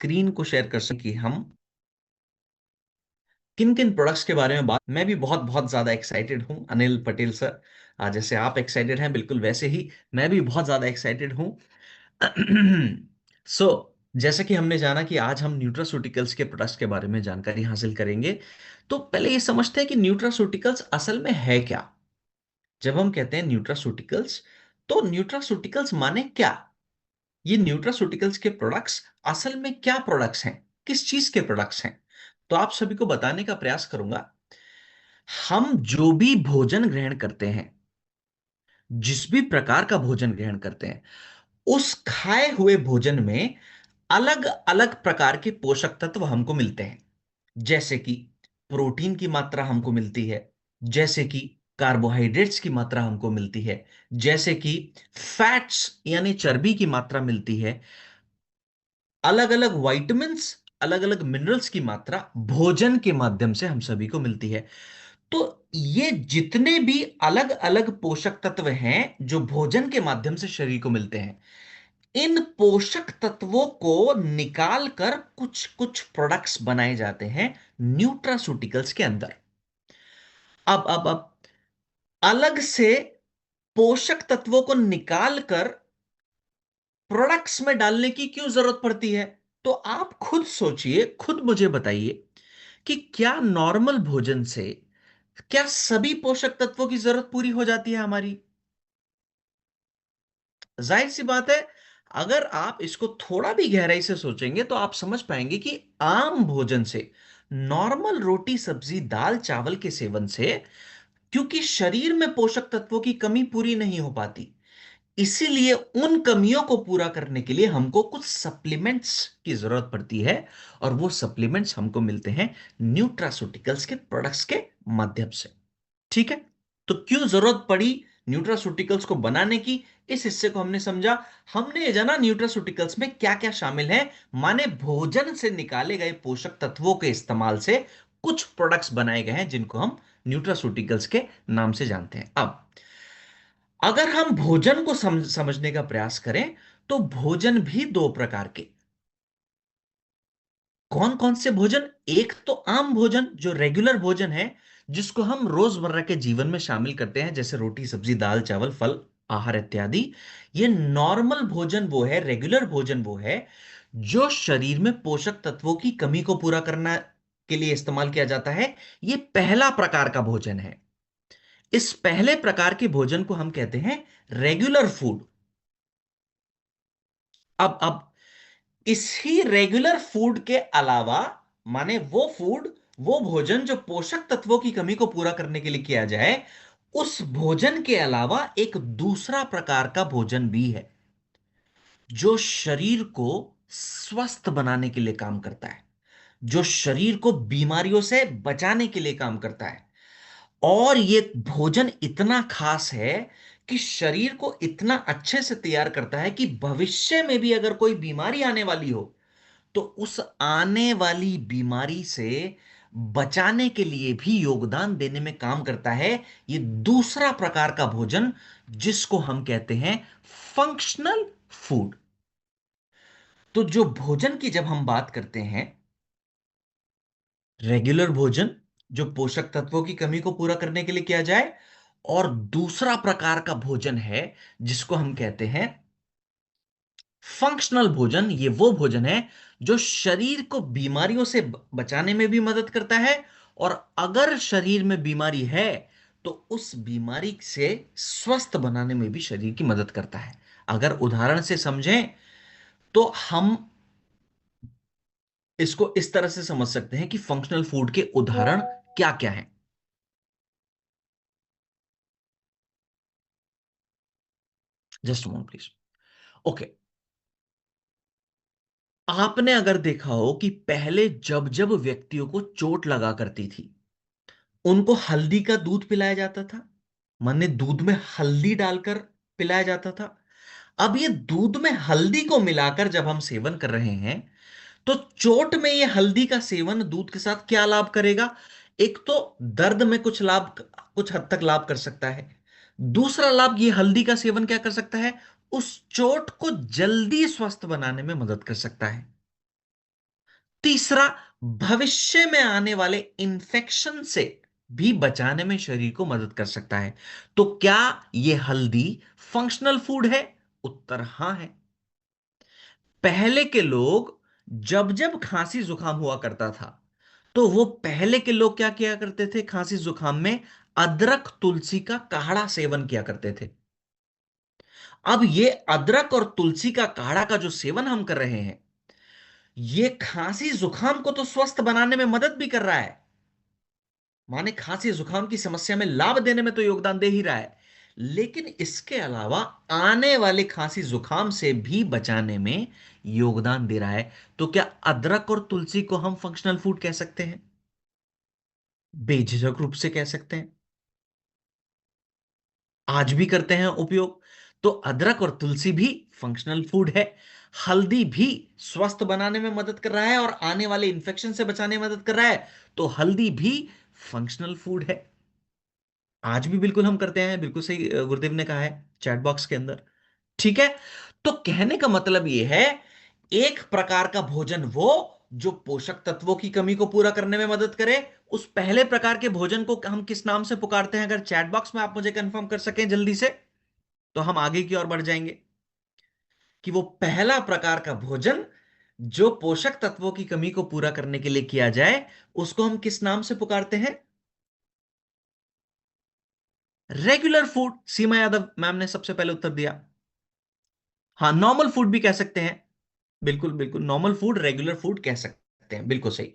Screen को share कर सकें कि हम किन किन प्रोडक्ट्स के बारे में बात। मैं भी बहुत बहुत ज्यादा एक्साइटेड हूं अनिल पटेल सर। जैसे आप एक्साइटेड हैं बिल्कुल वैसे ही मैं भी बहुत ज्यादा एक्साइटेड हूं। सो जैसे कि हमने जाना कि आज हम न्यूट्रास्यूटिकल्स के प्रोडक्ट्स के बारे में जानकारी हासिल करेंगे। तो पहले ये समझते हैं कि न्यूट्रास्यूटिकल्स असल में है क्या। जब हम कहते हैं न्यूट्रास्यूटिकल्स, तो न्यूट्रास्यूटिकल्स माने क्या। ये न्यूट्रास्यूटिकल्स के प्रोडक्ट्स असल में क्या प्रोडक्ट्स हैं, किस चीज के प्रोडक्ट्स हैं। तो आप सभी को बताने का प्रयास करूंगा। हम जो भी भोजन ग्रहण करते हैं, जिस भी प्रकार का भोजन ग्रहण करते हैं, उस खाए हुए भोजन में अलग अलग प्रकार के पोषक तत्व हमको मिलते हैं। जैसे कि प्रोटीन की मात्रा हमको मिलती है, जैसे कि कार्बोहाइड्रेट्स की मात्रा हमको मिलती है, जैसे कि फैट्स यानी चर्बी की मात्रा मिलती है, अलग अलग वाइटमिन्स, अलग अलग मिनरल्स की मात्रा भोजन के माध्यम से हम सभी को मिलती है। तो ये जितने भी अलग अलग पोषक तत्व हैं जो भोजन के माध्यम से शरीर को मिलते हैं, इन पोषक तत्वों को निकाल कर कुछ कुछ प्रोडक्ट्स बनाए जाते हैं न्यूट्रास्यूटिकल्स के अंदर। अब अलग से पोषक तत्वों को निकाल कर प्रोडक्ट्स में डालने की क्यों जरूरत पड़ती है। तो आप खुद सोचिए, खुद मुझे बताइए कि क्या नॉर्मल भोजन से क्या सभी पोषक तत्वों की जरूरत पूरी हो जाती है हमारी। जाहिर सी बात है। अगर आप इसको थोड़ा भी गहराई से सोचेंगे तो आप समझ पाएंगे कि आम भोजन से, नॉर्मल रोटी सब्जी दाल चावल के सेवन से, क्योंकि शरीर में पोषक तत्वों की कमी पूरी नहीं हो पाती, इसीलिए उन कमियों को पूरा करने के लिए हमको कुछ सप्लीमेंट्स की जरूरत पड़ती है। और वो सप्लीमेंट्स हमको मिलते हैं न्यूट्रास्यूटिकल्स के प्रोडक्ट्स के माध्यम से। ठीक है। तो क्यों जरूरत पड़ी न्यूट्रास्यूटिकल्स को बनाने की, इस हिस्से को हमने समझा। हमने ये जाना न्यूट्रास्यूटिकल्स में क्या क्या शामिल है। माने भोजन से निकाले गए पोषक तत्वों के इस्तेमाल से कुछ प्रोडक्ट्स बनाए गए हैं जिनको हम न्यूट्रास्यूटिकल्स के नाम से जानते हैं। अब अगर हम भोजन को समझने का प्रयास करें, तो भोजन भी दो प्रकार के। कौन कौन से भोजन। एक तो आम भोजन जो रेगुलर भोजन है, जिसको हम रोजमर्रा के जीवन में शामिल करते हैं, जैसे रोटी सब्जी दाल चावल फल आहार इत्यादि। ये नॉर्मल भोजन वो है, रेगुलर भोजन वो है जो शरीर में पोषक तत्वों की कमी को पूरा करना के लिए इस्तेमाल किया जाता है। ये पहला प्रकार का भोजन है। इस पहले प्रकार के भोजन को हम कहते हैं रेगुलर फूड। अब इसी रेगुलर फूड के अलावा, माने वो फूड, वो भोजन जो पोषक तत्वों की कमी को पूरा करने के लिए किया जाए, उस भोजन के अलावा एक दूसरा प्रकार का भोजन भी है जो शरीर को स्वस्थ बनाने के लिए काम करता है, जो शरीर को बीमारियों से बचाने के लिए काम करता है। और ये भोजन इतना खास है कि शरीर को इतना अच्छे से तैयार करता है कि भविष्य में भी अगर कोई बीमारी आने वाली हो, तो उस आने वाली बीमारी से बचाने के लिए भी योगदान देने में काम करता है। ये दूसरा प्रकार का भोजन जिसको हम कहते हैं फंक्शनल फूड। तो जो भोजन की जब हम बात करते हैं, रेगुलर भोजन जो पोषक तत्वों की कमी को पूरा करने के लिए किया जाए, और दूसरा प्रकार का भोजन है जिसको हम कहते हैं फंक्शनल भोजन। ये वो भोजन है जो शरीर को बीमारियों से बचाने में भी मदद करता है, और अगर शरीर में बीमारी है तो उस बीमारी से स्वस्थ बनाने में भी शरीर की मदद करता है। अगर उदाहरण से समझें तो हम इसको इस तरह से समझ सकते हैं कि फंक्शनल फूड के उदाहरण क्या क्या हैं। Just moment please. ओके। आपने अगर देखा हो कि पहले जब जब व्यक्तियों को चोट लगा करती थी, उनको हल्दी का दूध पिलाया जाता था। माने दूध में हल्दी डालकर पिलाया जाता था। अब ये दूध में हल्दी को मिलाकर जब हम सेवन कर रहे हैं, तो चोट में ये हल्दी का सेवन दूध के साथ क्या लाभ करेगा। एक तो दर्द में कुछ लाभ, कुछ हद तक लाभ कर सकता है। दूसरा लाभ, ये हल्दी का सेवन क्या कर सकता है, उस चोट को जल्दी स्वस्थ बनाने में मदद कर सकता है। तीसरा, भविष्य में आने वाले इन्फेक्शन से भी बचाने में शरीर को मदद कर सकता है। तो क्या यह हल्दी फंक्शनल फूड है? उत्तर हां है। पहले के लोग जब जब खांसी जुकाम हुआ करता था, तो वो पहले के लोग क्या किया करते थे? खांसी जुकाम में अदरक तुलसी का काढ़ा सेवन किया करते थे। अब ये अदरक और तुलसी का काढ़ा का जो सेवन हम कर रहे हैं, ये खांसी जुकाम को तो स्वस्थ बनाने में मदद भी कर रहा है, माने खांसी जुकाम की समस्या में लाभ देने में तो योगदान दे ही रहा है, लेकिन इसके अलावा आने वाले खांसी जुकाम से भी बचाने में योगदान दे रहा है। तो क्या अदरक और तुलसी को हम फंक्शनल फूड कह सकते हैं? बेझिझक रूप से कह सकते हैं, आज भी करते हैं उपयोग। तो अदरक और तुलसी भी फंक्शनल फूड है। हल्दी भी स्वस्थ बनाने में मदद कर रहा है और आने वाले इंफेक्शन से बचाने में मदद कर रहा है, तो हल्दी भी फंक्शनल फूड है। आज भी बिल्कुल हम करते हैं, बिल्कुल सही गुरुदेव ने कहा है चैट बॉक्स के अंदर। ठीक है। तो कहने का मतलब यह है, एक प्रकार का भोजन वो जो पोषक तत्वों की कमी को पूरा करने में मदद करे, उस पहले प्रकार के भोजन को हम किस नाम से पुकारते हैं? अगर चैट बॉक्स में आप मुझे कंफर्म कर सकें जल्दी से, तो हम आगे की ओर बढ़ जाएंगे। कि वो पहला प्रकार का भोजन जो पोषक तत्वों की कमी को पूरा करने के लिए किया जाए, उसको हम किस नाम से पुकारते हैं? Regular food. Seema Yadav ma'am ने सबसे पहले उत्तर दिया। हाँ, नॉर्मल फूड भी कह सकते हैं। बिल्कुल बिल्कुल, नॉर्मल फूड, रेगुलर फूड कह सकते हैं, बिल्कुल सही।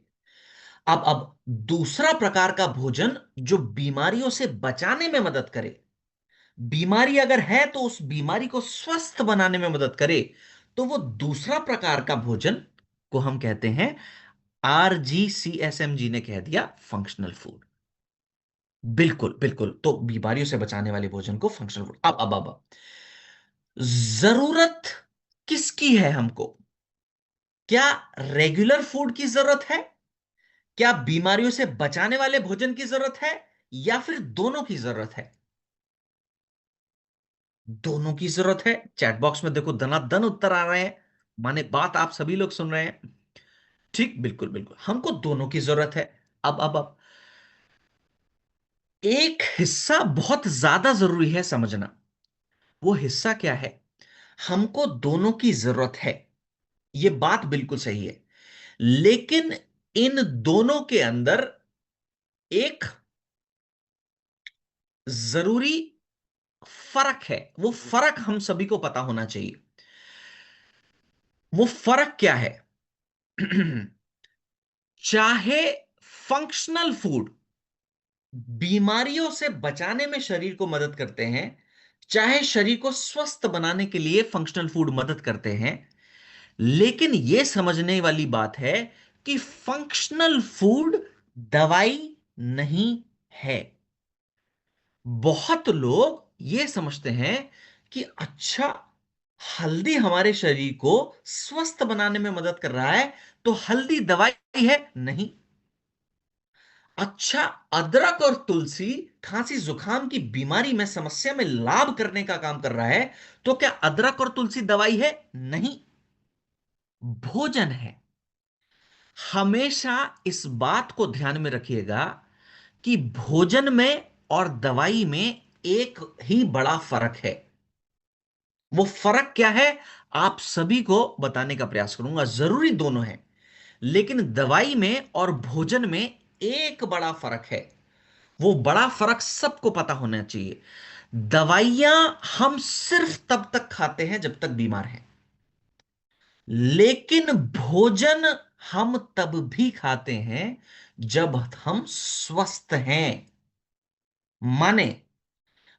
अब दूसरा प्रकार का भोजन जो बीमारियों से बचाने में मदद करे, बीमारी अगर है तो उस बीमारी को स्वस्थ बनाने में मदद करे, तो वो दूसरा प्रकार का भोजन को हम कहते हैं, RGCSM जी ने कह दिया, फंक्शनल फूड। बिल्कुल बिल्कुल, तो बीमारियों से बचाने वाले भोजन को फंक्शनल फूड। अब जरूरत किसकी है हमको? क्या रेगुलर फूड की जरूरत है? क्या बीमारियों से बचाने वाले भोजन की जरूरत है? या फिर दोनों की जरूरत है? दोनों की जरूरत है। चैट बॉक्स में देखो धनाधन उत्तर आ रहे हैं, माने बात आप सभी लोग सुन रहे हैं। ठीक, बिल्कुल बिल्कुल, हमको दोनों की जरूरत है। अब एक हिस्सा बहुत ज्यादा जरूरी है समझना। वो हिस्सा क्या है? हमको दोनों की जरूरत है, ये बात बिल्कुल सही है, लेकिन इन दोनों के अंदर एक जरूरी फर्क है। वो फर्क हम सभी को पता होना चाहिए। वो फर्क क्या है? चाहे फंक्शनल फूड बीमारियों से बचाने में शरीर को मदद करते हैं, चाहे शरीर को स्वस्थ बनाने के लिए फंक्शनल फूड मदद करते हैं, लेकिन यह समझने वाली बात है कि फंक्शनल फूड दवाई नहीं है। बहुत लोग यह समझते हैं कि अच्छा, हल्दी हमारे शरीर को स्वस्थ बनाने में मदद कर रहा है, तो हल्दी दवाई है? नहीं। अच्छा, अदरक और तुलसी खांसी जुकाम की बीमारी में समस्या में लाभ करने का काम कर रहा है, तो क्या अदरक और तुलसी दवाई है? नहीं, भोजन है। हमेशा इस बात को ध्यान में रखिएगा कि भोजन में और दवाई में एक ही बड़ा फर्क है। वो फर्क क्या है? आप सभी को बताने का प्रयास करूंगा। जरूरी दोनों है, लेकिन दवाई में और भोजन में एक बड़ा फर्क है। वो बड़ा फर्क सबको पता होना चाहिए। दवाइयां हम सिर्फ तब तक खाते हैं जब तक बीमार हैं, लेकिन भोजन हम तब भी खाते हैं जब हम स्वस्थ हैं। माने,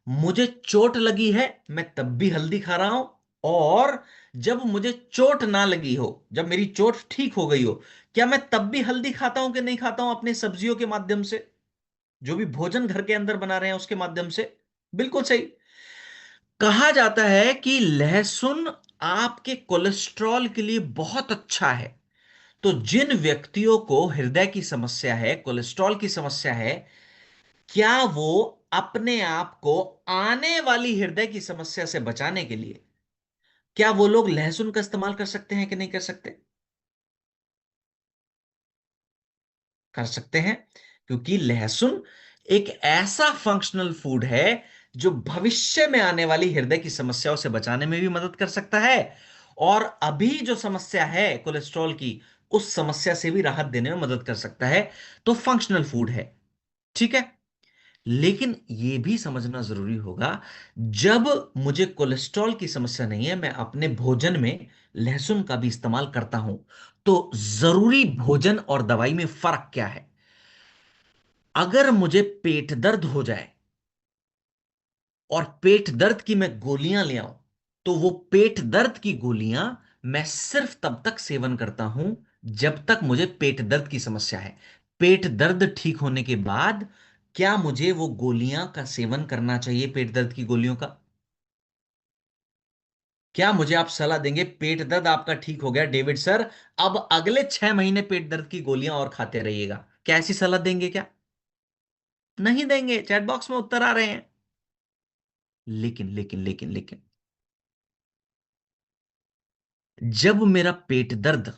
मुझे चोट लगी है, मैं तब भी हल्दी खा रहा हूं, और जब मुझे चोट ना लगी हो, जब मेरी चोट ठीक हो गई हो, क्या मैं तब भी हल्दी खाता हूं कि नहीं खाता हूं? अपने सब्जियों के माध्यम से, जो भी भोजन घर के अंदर बना रहे हैं उसके माध्यम से। बिल्कुल सही। कहा जाता है कि लहसुन आपके कोलेस्ट्रॉल के लिए बहुत अच्छा है। तो जिन व्यक्तियों को हृदय की समस्या है, कोलेस्ट्रॉल की समस्या है, क्या वो अपने आप को आने वाली हृदय की समस्या से बचाने के लिए, क्या वो लोग लहसुन का इस्तेमाल कर सकते हैं कि नहीं कर सकते? कर सकते हैं, क्योंकि लहसुन एक ऐसा फंक्शनल फूड है जो भविष्य में आने वाली हृदय की समस्याओं से बचाने में भी मदद कर सकता है, और अभी जो समस्या है कोलेस्ट्रॉल की, उस समस्या से भी राहत देने में मदद कर सकता है। तो फंक्शनल फूड है, ठीक है। लेकिन यह भी समझना जरूरी होगा, जब मुझे कोलेस्ट्रॉल की समस्या नहीं है, मैं अपने भोजन में लहसुन का भी इस्तेमाल करता हूं, तो जरूरी भोजन और दवाई में फर्क क्या है? अगर मुझे पेट दर्द हो जाए और पेट दर्द की मैं गोलियां ले आऊं, तो वो पेट दर्द की गोलियां मैं सिर्फ तब तक सेवन करता हूं जब तक मुझे पेट दर्द की समस्या है। पेट दर्द ठीक होने के बाद क्या मुझे वो गोलियां का सेवन करना चाहिए, पेट दर्द की गोलियों का? क्या मुझे आप सलाह देंगे, पेट दर्द आपका ठीक हो गया डेविड सर, अब अगले 6 महीने पेट दर्द की गोलियां और खाते रहिएगा, क्या ऐसी सलाह देंगे क्या? नहीं देंगे, चैट बॉक्स में उत्तर आ रहे हैं। लेकिन लेकिन लेकिन लेकिन जब मेरा पेट दर्द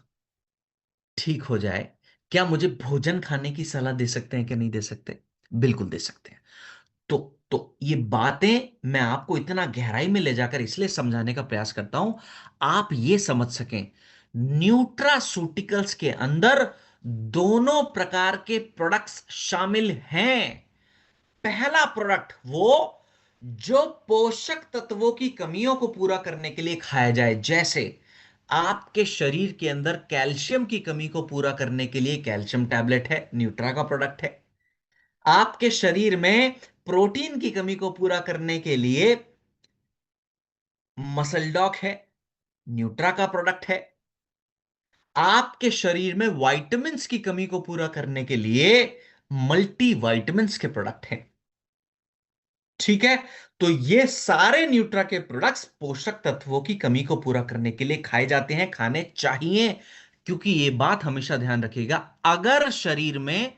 ठीक हो जाए, क्या मुझे भोजन खाने की सलाह दे सकते हैं कि नहीं दे सकते? बिल्कुल दे सकते हैं। तो ये बातें मैं आपको इतना गहराई में ले जाकर इसलिए समझाने का प्रयास करता हूं, आप ये समझ सकें, न्यूट्रासूटिकल्स के अंदर दोनों प्रकार के प्रोडक्ट्स शामिल हैं। पहला प्रोडक्ट वो जो पोषक तत्वों की कमियों को पूरा करने के लिए खाया जाए, जैसे आपके शरीर के अंदर कैल्शियम की कमी को पूरा करने के लिए कैल्शियम टैबलेट है, न्यूट्रा का प्रोडक्ट है। आपके शरीर में प्रोटीन की कमी को पूरा करने के लिए मसल डॉक है, न्यूट्रा का प्रोडक्ट है। आपके शरीर में विटामिन्स की कमी को पूरा करने के लिए मल्टी विटामिन्स के प्रोडक्ट हैं, ठीक है। तो ये सारे न्यूट्रा के प्रोडक्ट्स पोषक तत्वों की कमी को पूरा करने के लिए खाए जाते हैं, खाने चाहिए। क्योंकि ये बात हमेशा ध्यान रखिएगा, अगर शरीर में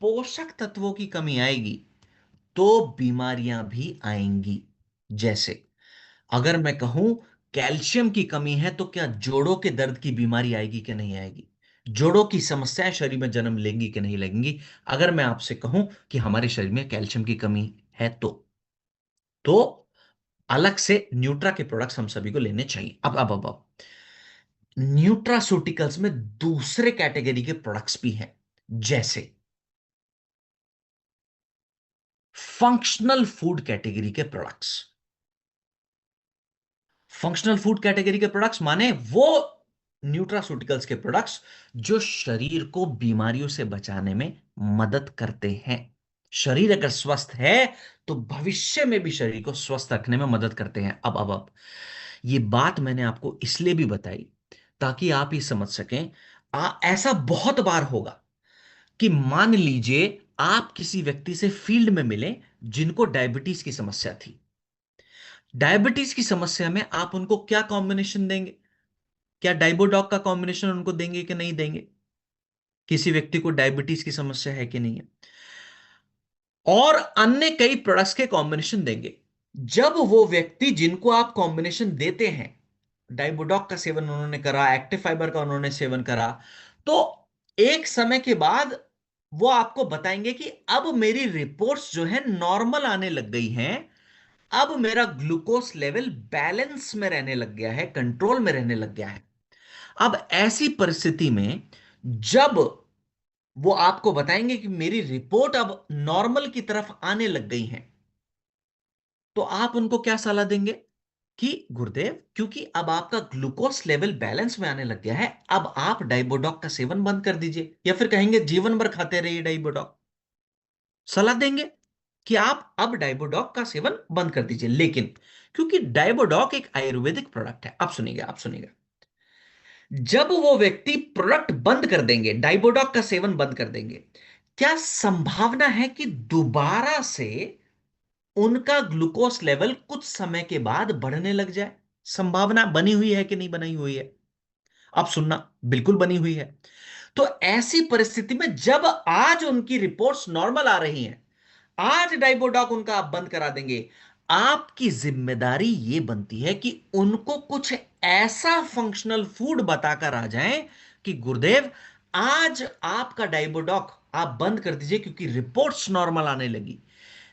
पोषक तत्वों की कमी आएगी तो बीमारियां भी आएंगी। जैसे अगर मैं कहूं कैल्शियम की कमी है, तो क्या जोड़ों के दर्द की बीमारी आएगी कि नहीं आएगी? जोड़ों की समस्याएं शरीर में जन्म लेंगी कि नहीं लेंगी? अगर मैं आपसे कहूं कि हमारे शरीर में कैल्शियम की कमी है, तो अलग से न्यूट्रा के प्रोडक्ट्स हम सभी को लेने चाहिए। अब न्यूट्रास्यूटिकल्स में दूसरे कैटेगरी के प्रोडक्ट्स भी हैं, जैसे फंक्शनल फूड कैटेगरी के प्रोडक्ट्स। फंक्शनल फूड कैटेगरी के प्रोडक्ट्स माने वो न्यूट्रास्यूटिकल्स के प्रोडक्ट्स जो शरीर को बीमारियों से बचाने में मदद करते हैं। शरीर अगर स्वस्थ है तो भविष्य में भी शरीर को स्वस्थ रखने में मदद करते हैं। अब ये बात मैंने आपको इसलिए भी बताई ताकि आप ये समझ सकें। ऐसा बहुत बार होगा कि मान लीजिए आप किसी व्यक्ति से फील्ड में मिले जिनको डायबिटीज की समस्या थी। डायबिटीज की समस्या में आप उनको क्या कॉम्बिनेशन देंगे? क्या डाइबोडॉक का कॉम्बिनेशन उनको देंगे कि नहीं देंगे? किसी व्यक्ति को डायबिटीज की समस्या है कि नहीं है, और अन्य कई प्रोडक्ट्स के कॉम्बिनेशन देंगे। जब वो व्यक्ति जिनको आप कॉम्बिनेशन देते हैं, डाइबोडॉक का सेवन उन्होंने करा, एक्टिव फाइबर का उन्होंने सेवन करा, तो एक समय के बाद वो आपको बताएंगे कि अब मेरी रिपोर्ट्स जो है नॉर्मल आने लग गई हैं, अब मेरा ग्लूकोज लेवल बैलेंस में रहने लग गया है, कंट्रोल में रहने लग गया है। अब ऐसी परिस्थिति में जब वो आपको बताएंगे कि मेरी रिपोर्ट अब नॉर्मल की तरफ आने लग गई है, तो आप उनको क्या सलाह देंगे कि गुरुदेव, क्योंकि अब आपका ग्लूकोज लेवल बैलेंस में आने लग गया है, अब आप डाइबोडॉक का सेवन बंद कर दीजिए, या फिर कहेंगे जीवन भर खाते रहिए डाइबोडॉक? सलाह देंगे कि आप अब डाइबोडॉक का सेवन बंद कर दीजिए। लेकिन क्योंकि डाइबोडॉक एक आयुर्वेदिक प्रोडक्ट है, आप सुनिएगा, आप सुनिएगा, जब वो व्यक्ति प्रोडक्ट बंद कर देंगे, डाइबोडॉक का सेवन बंद कर देंगे, क्या संभावना है कि दोबारा से उनका ग्लूकोज लेवल कुछ समय के बाद बढ़ने लग जाए? संभावना बनी हुई है कि नहीं बनी हुई है? अब सुनना, बिल्कुल बनी हुई है। तो ऐसी परिस्थिति में जब आज उनकी रिपोर्ट्स नॉर्मल आ रही हैं, आज डाइबोडॉक उनका आप बंद करा देंगे, आपकी जिम्मेदारी यह बनती है कि उनको कुछ ऐसा फंक्शनल फूड बताकर आ जाएं कि गुरुदेव, आज आपका डाइबोडॉक आप बंद कर दीजिए क्योंकि रिपोर्ट्स नॉर्मल आने लगी।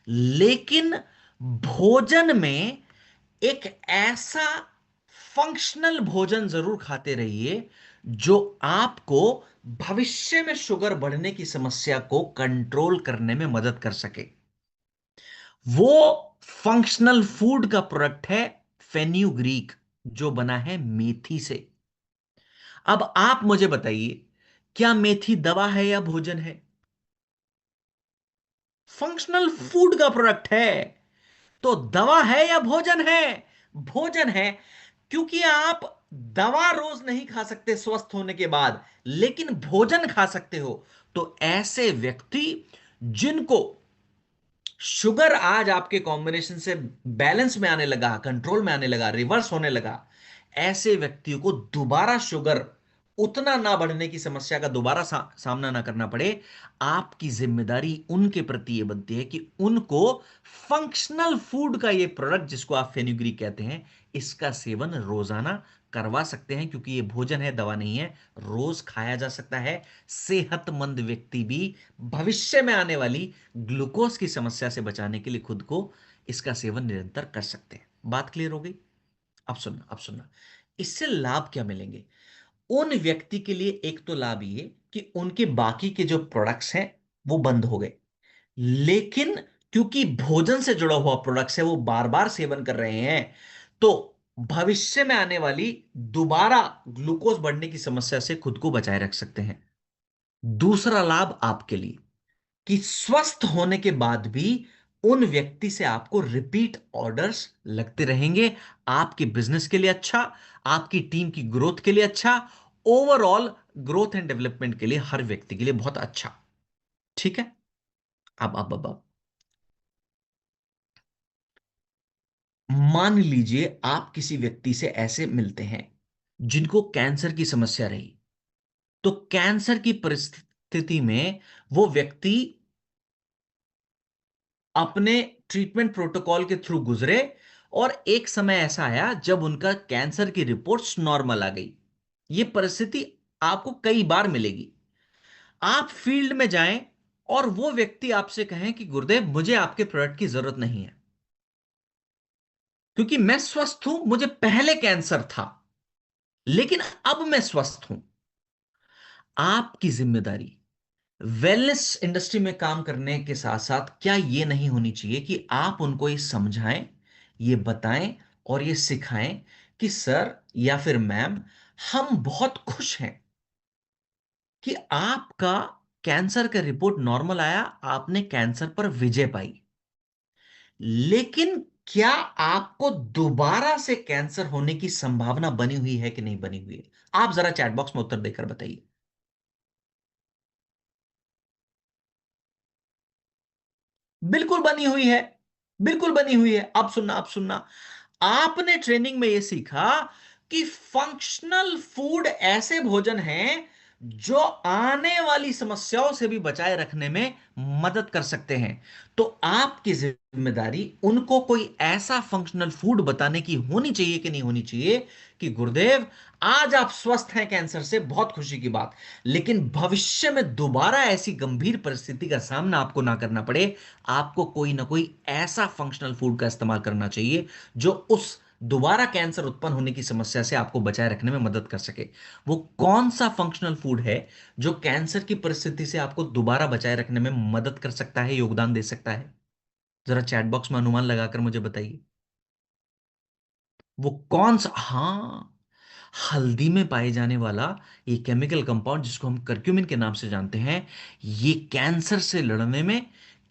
लेकिन भोजन में एक ऐसा फंक्शनल भोजन जरूर खाते रहिए जो आपको भविष्य में शुगर बढ़ने की समस्या को कंट्रोल करने में मदद कर सके। वो फंक्शनल फूड का प्रोडक्ट है फेन्यूग्रीक, जो बना है मेथी से। अब आप मुझे बताइए, क्या मेथी दवा है या भोजन है? फंक्शनल फूड का प्रोडक्ट है। तो दवा है या भोजन है? भोजन है। क्योंकि आप दवा रोज नहीं खा सकते स्वस्थ होने के बाद, लेकिन भोजन खा सकते हो। तो ऐसे व्यक्ति जिनको शुगर आज आपके कॉम्बिनेशन से बैलेंस में आने लगा, कंट्रोल में आने लगा, रिवर्स होने लगा, ऐसे व्यक्तियों को दोबारा शुगर उतना ना बढ़ने की समस्या का दोबारा सामना ना करना पड़े। आपकी जिम्मेदारी उनके प्रति ये बनती है कि उनको फंक्शनल फूड का ये प्रोडक्ट, जिसको आप फेनुग्रीक कहते हैं, इसका सेवन रोजाना करवा सकते हैं, क्योंकि ये भोजन है, दवा नहीं है। रोज खाया जा सकता है। सेहतमंद व्यक्ति भी भविष्य में आने वाली ग्लूकोज की समस्या से बचाने के लिए खुद को इसका सेवन निरंतर कर सकते हैं। बात क्लियर हो गई? अब सुनना, इससे लाभ क्या मिलेंगे उन व्यक्ति के लिए? एक तो लाभ ये कि उनके बाकी के जो प्रोडक्ट्स हैं वो बंद हो गए, लेकिन क्योंकि भोजन से जुड़ा हुआ प्रोडक्ट्स है वो बार बार सेवन कर रहे हैं, तो भविष्य में आने वाली दोबारा ग्लूकोज बढ़ने की समस्या से खुद को बचाए रख सकते हैं। दूसरा लाभ आपके लिए कि स्वस्थ होने के बाद भी उन व्यक्ति से आपको रिपीट ऑर्डर्स लगते रहेंगे। आपके बिजनेस के लिए अच्छा, आपकी टीम की ग्रोथ के लिए अच्छा, ओवरऑल ग्रोथ एंड डेवलपमेंट के लिए हर व्यक्ति के लिए बहुत अच्छा। ठीक है। अब मान लीजिए आप किसी व्यक्ति से ऐसे मिलते हैं जिनको कैंसर की समस्या रही। तो कैंसर की परिस्थिति में वो व्यक्ति अपने ट्रीटमेंट प्रोटोकॉल के थ्रू गुजरे, और एक समय ऐसा आया जब उनका कैंसर की रिपोर्ट्स नॉर्मल आ गई। यह परिस्थिति आपको कई बार मिलेगी। आप फील्ड में जाएं और वो व्यक्ति आपसे कहें कि गुरुदेव, मुझे आपके प्रोडक्ट की जरूरत नहीं है, क्योंकि मैं स्वस्थ हूं, मुझे पहले कैंसर था लेकिन अब मैं स्वस्थ हूं। आपकी जिम्मेदारी वेलनेस इंडस्ट्री में काम करने के साथ साथ क्या ये नहीं होनी चाहिए कि आप उनको ये समझाएं, ये बताएं और ये सिखाएं कि सर या फिर मैम, हम बहुत खुश हैं कि आपका कैंसर का रिपोर्ट नॉर्मल आया, आपने कैंसर पर विजय पाई, लेकिन क्या आपको दोबारा से कैंसर होने की संभावना बनी हुई है कि नहीं बनी हुई है? आप जरा चैट बॉक्स में उत्तर देकर बताइए। बिल्कुल बनी हुई है। बिल्कुल बनी हुई है। अब सुनना, आपने ट्रेनिंग में यह सीखा कि फंक्शनल फूड ऐसे भोजन हैं जो आने वाली समस्याओं से भी बचाए रखने में मदद कर सकते हैं। तो आपकी जिम्मेदारी उनको कोई ऐसा फंक्शनल फूड बताने की होनी चाहिए कि नहीं होनी चाहिए कि गुरुदेव, आज आप स्वस्थ हैं कैंसर से, बहुत खुशी की बात, लेकिन भविष्य में दोबारा ऐसी गंभीर परिस्थिति का सामना आपको ना करना पड़े। आपको कोई ना कोई ऐसा फंक्शनल फूड का इस्तेमाल करना चाहिए जो उस दोबारा कैंसर उत्पन्न होने की समस्या से आपको बचाए रखने में मदद कर सके। वो कौन सा फंक्शनल फूड है जो कैंसर की परिस्थिति से आपको दोबारा बचाए रखने में मदद कर सकता है, योगदान दे सकता है? जरा चैट बॉक्स में अनुमान लगाकर मुझे बताइए। वो कौन सा? हाँ, हल्दी में पाए जाने वाला ये केमिकल कंपाउंड, जिसको हम करक्यूमिन के नाम से जानते हैं, ये कैंसर से लड़ने में,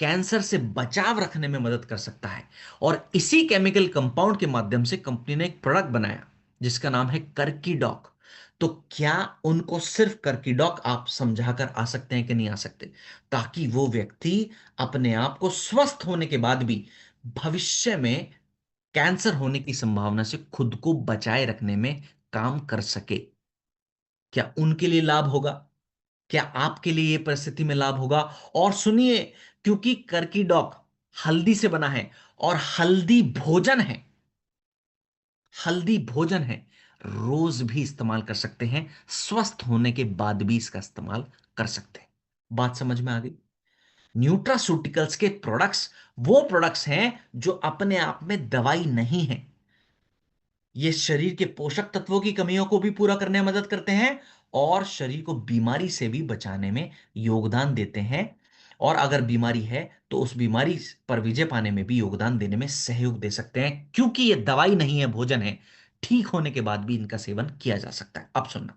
कैंसर से बचाव रखने में मदद कर सकता है। और इसी केमिकल कंपाउंड के माध्यम से कंपनी ने एक प्रोडक्ट बनाया जिसका नाम है कर्कीडॉक। तो क्या उनको सिर्फ कर्कीडॉक आप समझाकर आ सकते हैं कि नहीं आ सकते, ताकि वो व्यक्ति अपने आप को स्वस्थ होने के बाद भी भविष्य में कैंसर होने की संभावना से खुद को बचाए रखने में काम कर सके? क्या उनके लिए लाभ होगा? क्या आपके लिए यह परिस्थिति में लाभ होगा? और सुनिए, क्योंकि कर्कीडॉक हल्दी से बना है और हल्दी भोजन है, हल्दी भोजन है, रोज भी इस्तेमाल कर सकते हैं, स्वस्थ होने के बाद भी इसका इस्तेमाल कर सकते हैं। बात समझ में आ गई? न्यूट्रास्यूटिकल्स के प्रोडक्ट्स वो प्रोडक्ट्स हैं जो अपने आप में दवाई नहीं है। ये शरीर के पोषक तत्वों की कमियों को भी पूरा करने में मदद करते हैं और शरीर को बीमारी से भी बचाने में योगदान देते हैं। और अगर बीमारी है तो उस बीमारी पर विजय पाने में भी योगदान देने में सहयोग दे सकते हैं, क्योंकि ये दवाई नहीं है, भोजन है। ठीक होने के बाद भी इनका सेवन किया जा सकता है। अब सुनना,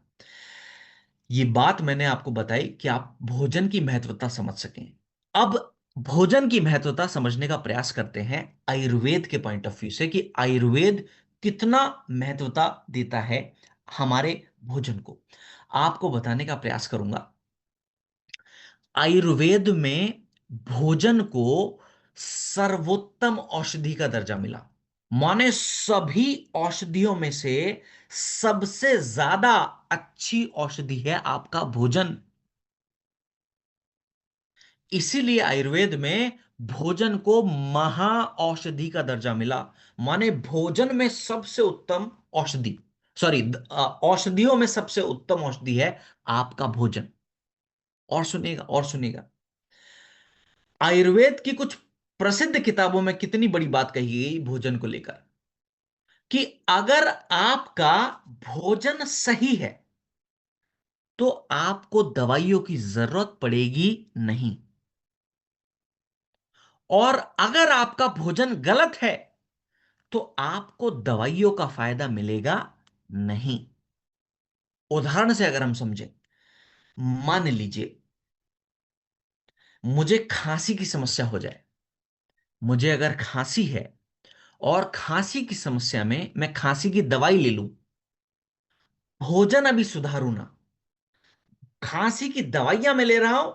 ये बात मैंने आपको बताई कि आप भोजन की महत्वता समझ सकें। अब भोजन की महत्वता समझने का प्रयास करते हैं आयुर्वेद के पॉइंट ऑफ व्यू से, कि आयुर्वेद कितना महत्वता देता है हमारे भोजन को। आपको बताने का प्रयास करूंगा। आयुर्वेद में भोजन को सर्वोत्तम औषधि का दर्जा मिला। माने सभी औषधियों में से सबसे ज्यादा अच्छी औषधि है आपका भोजन। इसीलिए आयुर्वेद में भोजन को महा औषधि का दर्जा मिला। माने भोजन में सबसे उत्तम औषधि, सॉरी, औषधियों में सबसे उत्तम औषधि है आपका भोजन। और सुनिएगा, और सुनिएगा, आयुर्वेद की कुछ प्रसिद्ध किताबों में कितनी बड़ी बात कही गई भोजन को लेकर, कि अगर आपका भोजन सही है तो आपको दवाइयों की जरूरत पड़ेगी नहीं, और अगर आपका भोजन गलत है तो आपको दवाइयों का फायदा मिलेगा नहीं। उदाहरण से अगर हम समझें, मान लीजिए मुझे खांसी की समस्या हो जाए। मुझे अगर खांसी है और खांसी की समस्या में मैं खांसी की दवाई ले लूं, भोजन अभी सुधारू ना, खांसी की दवाइयां मैं ले रहा हूं,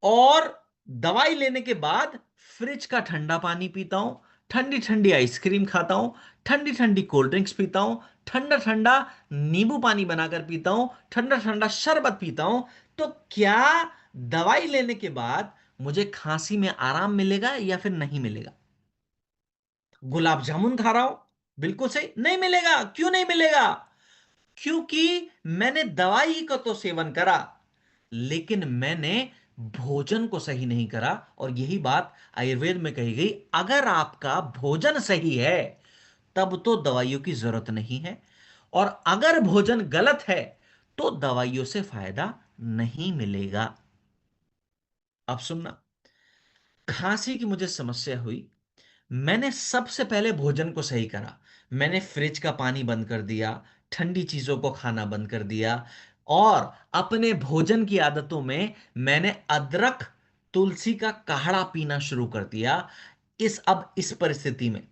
और दवाई लेने के बाद फ्रिज का ठंडा पानी पीता हूं, ठंडी ठंडी आइसक्रीम खाता हूं, ठंडी ठंडी कोल्ड ड्रिंक्स पीता हूं, ठंडा ठंडा नींबू पानी बनाकर पीता हूं, ठंडा ठंडा शरबत पीता हूं, तो क्या दवाई लेने के बाद मुझे खांसी में आराम मिलेगा या फिर नहीं मिलेगा? गुलाब जामुन खा रहा हूं, बिल्कुल सही, नहीं मिलेगा। क्यों नहीं मिलेगा? क्योंकि मैंने दवाई का तो सेवन करा, लेकिन मैंने भोजन को सही नहीं करा। और यही बात आयुर्वेद में कही गई, अगर आपका भोजन सही है तब तो दवाइयों की जरूरत नहीं है, और अगर भोजन गलत है तो दवाइयों से फायदा नहीं मिलेगा। अब सुनना, खांसी की मुझे समस्या हुई, मैंने सबसे पहले भोजन को सही करा। मैंने फ्रिज का पानी बंद कर दिया, ठंडी चीजों को खाना बंद कर दिया, और अपने भोजन की आदतों में मैंने अदरक, तुलसी का काढ़ा पीना शुरू कर दिया। अब इस परिस्थिति में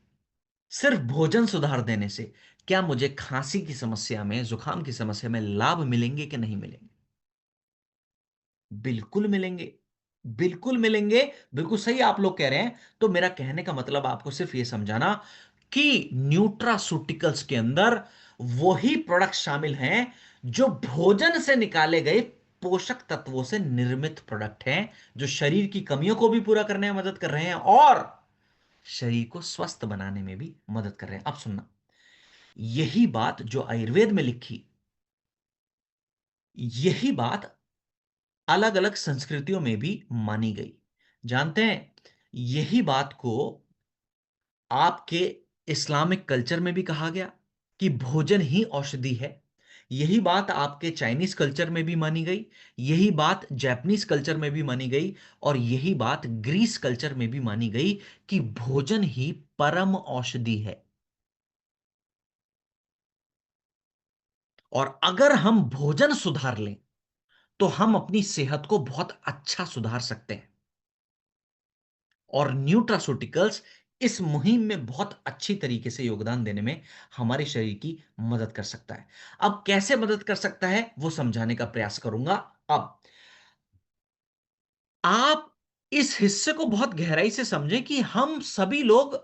सिर्फ भोजन सुधार देने से क्या मुझे खांसी की समस्या में, जुकाम की समस्या में लाभ मिलेंगे कि नहीं मिलेंगे? बिल्कुल मिलेंगे, बिल्कुल मिलेंगे। बिल्कुल सही आप लोग कह रहे हैं। तो मेरा कहने का मतलब आपको सिर्फ ये समझाना कि न्यूट्रासूटिकल्स के अंदर वही प्रोडक्ट शामिल हैं जो भोजन से निकाले गए पोषक तत्वों से निर्मित प्रोडक्ट हैं, जो शरीर की कमियों को भी पूरा करने में मदद कर रहे हैं और शरीर को स्वस्थ बनाने में भी मदद कर रहे हैं। अब सुनना, यही बात जो आयुर्वेद में लिखी, यही बात अलग अलग संस्कृतियों में भी मानी गई। जानते हैं, यही बात को आपके इस्लामिक कल्चर में भी कहा गया कि भोजन ही औषधि है। यही बात आपके चाइनीज कल्चर में भी मानी गई, यही बात जापानीज कल्चर में भी मानी गई, और यही बात ग्रीस कल्चर में भी मानी गई कि भोजन ही परम औषधि है। और अगर हम भोजन सुधार लें तो हम अपनी सेहत को बहुत अच्छा सुधार सकते हैं। और न्यूट्रासूटिकल्स इस मुहिम में बहुत अच्छी तरीके से योगदान देने में हमारे शरीर की मदद कर सकता है। अब कैसे मदद कर सकता है वो समझाने का प्रयास करूंगा। अब आप इस हिस्से को बहुत गहराई से समझें कि हम सभी लोग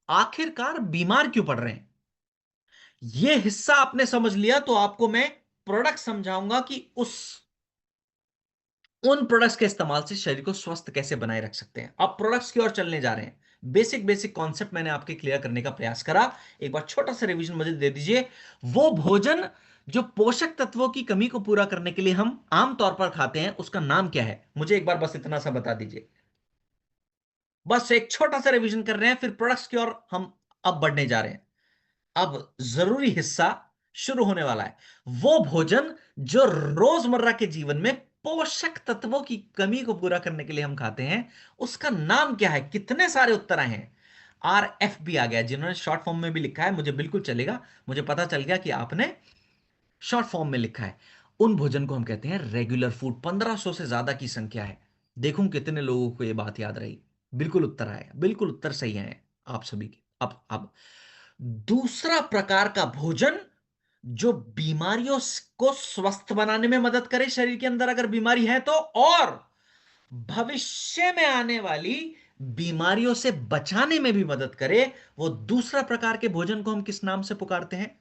आखिरकार बीमार क्यों पड़ रहे हैं। यह हिस्सा आपने समझ लिया तो आपको मैं प्रोडक्ट समझाऊंगा कि उस उन प्रोडक्ट्स के इस्तेमाल से शरीर को स्वस्थ कैसे बनाए रख सकते हैं। अब प्रोडक्ट्स की ओर चलने जा रहे हैं। बेसिक बेसिक कॉन्सेप्ट मैंने आपके क्लियर करने का प्रयास करा। एक बार छोटा सा रिवीजन मुझे दे दीजिए। वो भोजन जो पोषक तत्वों की कमी को पूरा करने के लिए हम आमतौर पर खाते हैं, उसका नाम क्या है? मुझे एक बार बस इतना सा बता दीजिए। बस एक छोटा सा रिवीजन कर रहे हैं, फिर प्रोडक्ट्स की ओर हम अब बढ़ने जा रहे हैं। अब जरूरी हिस्सा शुरू होने वाला है। वो भोजन जो रोजमर्रा के जीवन में पोषक तत्वों की कमी को पूरा करने के लिए हम खाते हैं, उसका नाम क्या है? कितने सारे उत्तर आए हैं? RF भी आ गया। जिन्होंने शॉर्ट फॉर्म में भी लिखा है मुझे बिल्कुल चलेगा, मुझे पता चल गया कि आपने शॉर्ट फॉर्म में लिखा है। उन भोजन को हम कहते हैं रेगुलर फूड। 1500 से ज्यादा की संख्या है। देखूं कितने लोगों को यह बात याद रही। बिल्कुल उत्तर आया, बिल्कुल उत्तर सही है आप सभी के। अब दूसरा प्रकार का भोजन जो बीमारियों को स्वस्थ बनाने में मदद करे, शरीर के अंदर अगर बीमारी है तो, और भविष्य में आने वाली बीमारियों से बचाने में भी मदद करे, वो दूसरा प्रकार के भोजन को हम किस नाम से पुकारते हैं?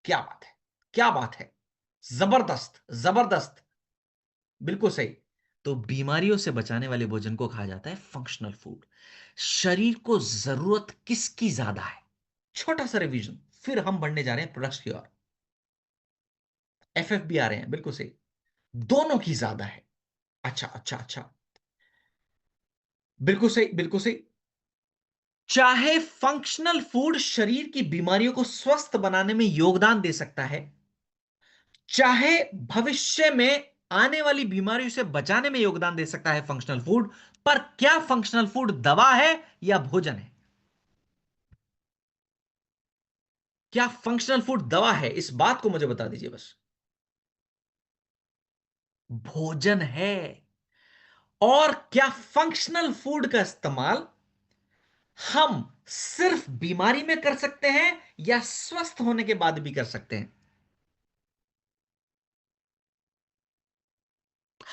क्या बात है, क्या बात है, जबरदस्त जबरदस्त, बिल्कुल सही। तो बीमारियों से बचाने वाले भोजन को कहा जाता है फंक्शनल फूड। शरीर को जरूरत किसकी ज्यादा है? छोटा सा रिवीजन, फिर हम बढ़ने जा रहे हैं प्रोडक्ट्स की ओर। FF भी आ रहे हैं, बिल्कुल सही। दोनों की ज्यादा है। अच्छा अच्छा अच्छा, बिल्कुल सही बिल्कुल सही। चाहे फंक्शनल फूड शरीर की बीमारियों को स्वस्थ बनाने में योगदान दे सकता है, चाहे भविष्य में आने वाली बीमारियों से बचाने में योगदान दे सकता है फंक्शनल फूड, पर क्या फंक्शनल फूड दवा है या भोजन है? क्या फंक्शनल फूड दवा है? इस बात को मुझे बता दीजिए बस। भोजन है। और क्या फंक्शनल फूड का इस्तेमाल हम सिर्फ बीमारी में कर सकते हैं या स्वस्थ होने के बाद भी कर सकते हैं?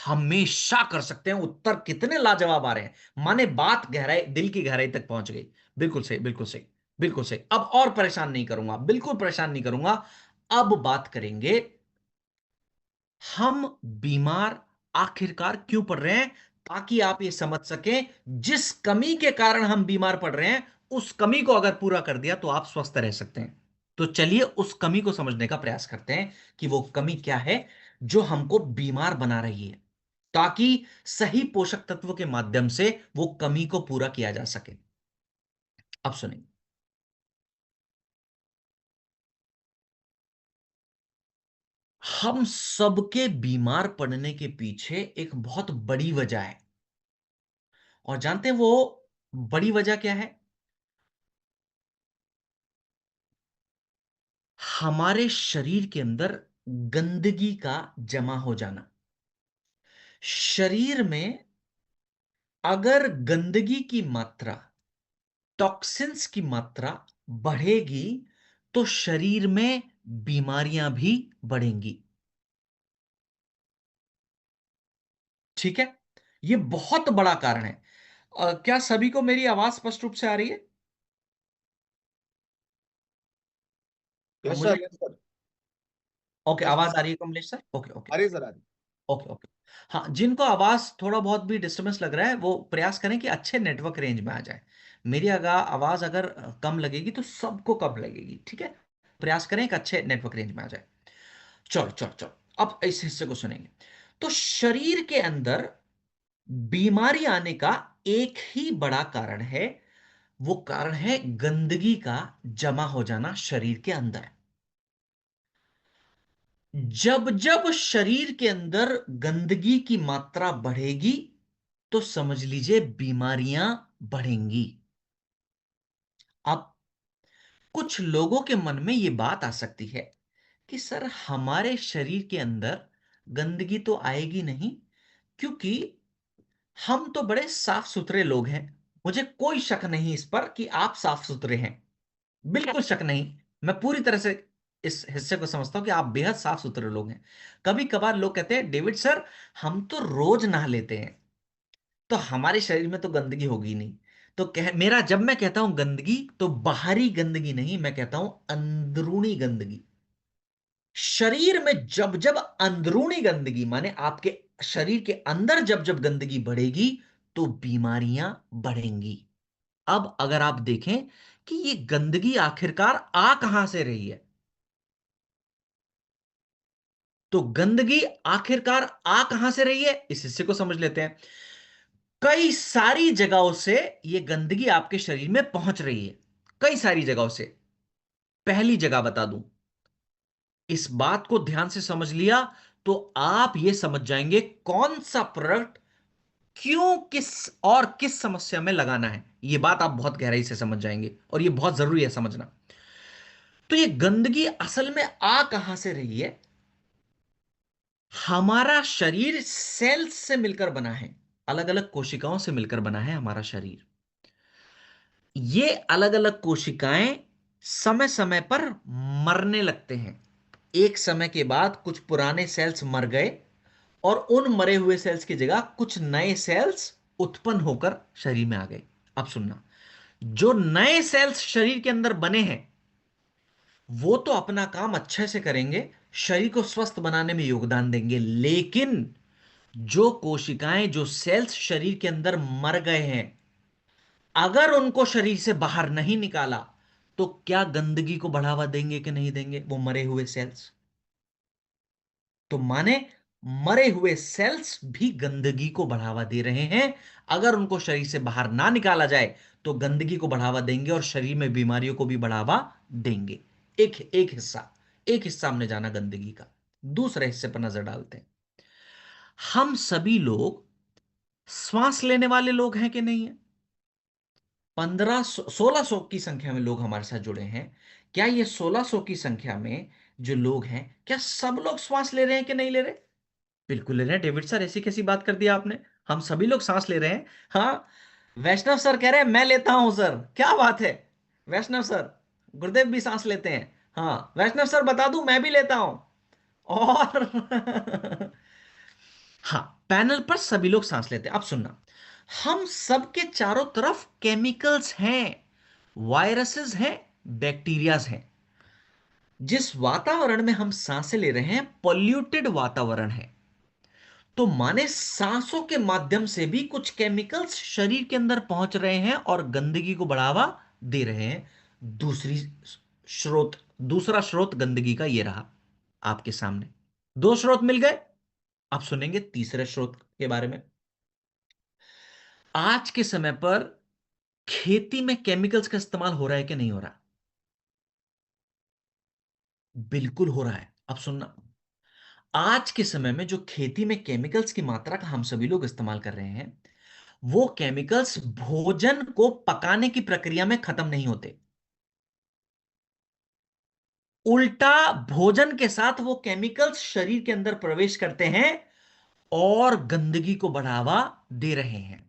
हमेशा कर सकते हैं। उत्तर कितने लाजवाब आ रहे हैं, माने बात गहराई, दिल की गहराई तक पहुंच गई। बिल्कुल सही बिल्कुल सही बिल्कुल सही। अब और परेशान नहीं करूंगा, बिल्कुल परेशान नहीं करूंगा। अब बात करेंगे हम बीमार आखिरकार क्यों पड़ रहे हैं, ताकि आप ये समझ सकें जिस कमी के कारण हम बीमार पड़ रहे हैं, उस कमी को अगर पूरा कर दिया तो आप स्वस्थ रह सकते हैं। तो चलिए उस कमी को समझने का प्रयास करते हैं कि वो कमी क्या है जो हमको बीमार बना रही है, ताकि सही पोषक तत्व के माध्यम से वो कमी को पूरा किया जा सके। अब सुनिए। हम सबके बीमार पड़ने के पीछे एक बहुत बड़ी वजह है, और जानते हैं वो बड़ी वजह क्या है? हमारे शरीर के अंदर गंदगी का जमा हो जाना। शरीर में अगर गंदगी की मात्रा, टॉक्सिन्स की मात्रा बढ़ेगी, तो शरीर में बीमारियां भी बढ़ेंगी। ठीक है, यह बहुत बड़ा कारण है। क्या सभी को मेरी आवाज स्पष्ट रूप से आ रही है? यस मुझे, sir, yes sir. Okay, yes आवाज आ रही है कमलेश सर? ओके ओके आ रही है सर, आ रही ओके ओके। हाँ, जिनको आवाज थोड़ा बहुत भी डिस्टर्बेंस लग रहा है वो प्रयास करें कि अच्छे नेटवर्क रेंज में आ जाए। मेरी अगर आवाज अगर कम लगेगी तो सबको कम लगेगी, ठीक है? प्रयास करें कि अच्छे नेटवर्क रेंज में आ जाए। चलो चलो चलो, अब इस हिस्से को सुनेंगे। तो शरीर के अंदर बीमारी आने का एक ही बड़ा कारण है, वो कारण है गंदगी का जमा हो जाना शरीर के अंदर। जब जब शरीर के अंदर गंदगी की मात्रा बढ़ेगी, तो समझ लीजिए बीमारियां बढ़ेंगी। अब कुछ लोगों के मन में यह बात आ सकती है कि सर हमारे शरीर के अंदर गंदगी तो आएगी नहीं, क्योंकि हम तो बड़े साफ सुथरे लोग हैं। मुझे कोई शक नहीं इस पर कि आप साफ सुथरे हैं, बिल्कुल शक नहीं। मैं पूरी तरह से इस हिस्से को समझता हूं कि आप बेहद साफ सुथरे लोग हैं। कभी कभार लोग कहते हैं डेविड सर हम तो रोज नहा लेते हैं, तो हमारे शरीर में तो गंदगी होगी नहीं। तो मेरा जब मैं कहता हूं गंदगी, तो बाहरी गंदगी नहीं, मैं कहता हूं अंदरूनी गंदगी। शरीर में जब जब अंदरूनी गंदगी, माने आपके शरीर के अंदर जब जब गंदगी बढ़ेगी, तो बीमारियां बढ़ेंगी। अब अगर आप देखें कि ये गंदगी आखिरकार आ कहां से रही है, तो गंदगी आखिरकार आ कहां से रही है, इस हिस्से को समझ लेते हैं। कई सारी जगहों से यह गंदगी आपके शरीर में पहुंच रही है, कई सारी जगहों से। पहली जगह बता दूं, इस बात को ध्यान से समझ लिया तो आप यह समझ जाएंगे कौन सा प्रोडक्ट क्यों, किस और किस समस्या में लगाना है। यह बात आप बहुत गहराई से समझ जाएंगे और यह बहुत जरूरी है समझना। तो यह गंदगी असल में आ कहां से रही है? हमारा शरीर सेल्स से मिलकर बना है, अलग अलग कोशिकाओं से मिलकर बना है हमारा शरीर। ये अलग अलग कोशिकाएं समय समय पर मरने लगते हैं। एक समय के बाद कुछ पुराने सेल्स मर गए और उन मरे हुए सेल्स की जगह कुछ नए सेल्स उत्पन्न होकर शरीर में आ गए। अब सुनना, जो नए सेल्स शरीर के अंदर बने हैं वो तो अपना काम अच्छे से करेंगे, शरीर को स्वस्थ बनाने में योगदान देंगे, लेकिन जो कोशिकाएं, जो सेल्स शरीर के अंदर मर गए हैं, अगर उनको शरीर से बाहर नहीं निकाला तो क्या गंदगी को बढ़ावा देंगे कि नहीं देंगे वो मरे हुए सेल्स? तो माने मरे हुए सेल्स भी गंदगी को बढ़ावा दे रहे हैं। अगर उनको शरीर से बाहर ना निकाला जाए तो गंदगी को बढ़ावा देंगे और शरीर में बीमारियों को भी बढ़ावा देंगे। एक एक हिस्सा, एक हिस्सा हमने जाना गंदगी का। दूसरे हिस्से पर नजर डालते हैं। हम सभी लोग श्वास लेने वाले लोग हैं कि नहीं है? 1600 की संख्या में लोग हमारे साथ जुड़े हैं। क्या ये 1600 की संख्या में जो लोग हैं, क्या सब लोग श्वास ले रहे हैं कि नहीं ले रहे? बिल्कुल ले रहे हैं। डेविड सर, ऐसी कैसी बात कर दिया आपने, हम सभी लोग सांस ले रहे हैं। हाँ, वैष्णव सर कह रहे हैं मैं लेता हूं सर, क्या बात है। वैष्णव सर, गुरुदेव भी सांस लेते हैं। हाँ वैष्णव सर, बता दूं मैं भी लेता हूं। और हाँ, पैनल पर सभी लोग सांस लेते हैं। अब सुनना, हम सबके चारों तरफ केमिकल्स हैं, वायरसेस हैं, बैक्टीरियाज हैं। जिस वातावरण में हम सांसें ले रहे हैं पॉल्यूटेड वातावरण है, तो माने सांसों के माध्यम से भी कुछ केमिकल्स शरीर के अंदर पहुंच रहे हैं और गंदगी को बढ़ावा दे रहे हैं। दूसरी स्रोत, दूसरा स्रोत गंदगी का ये रहा आपके सामने। दो स्रोत मिल गए। अब सुनेंगे तीसरे स्रोत के बारे में। आज के समय पर खेती में केमिकल्स का इस्तेमाल हो रहा है कि नहीं हो रहा? बिल्कुल हो रहा है। अब सुनना, आज के समय में जो खेती में केमिकल्स की मात्रा का हम सभी लोग इस्तेमाल कर रहे हैं, वो केमिकल्स भोजन को पकाने की प्रक्रिया में खत्म नहीं होते। उल्टा, भोजन के साथ वो केमिकल्स शरीर के अंदर प्रवेश करते हैं और गंदगी को बढ़ावा दे रहे हैं।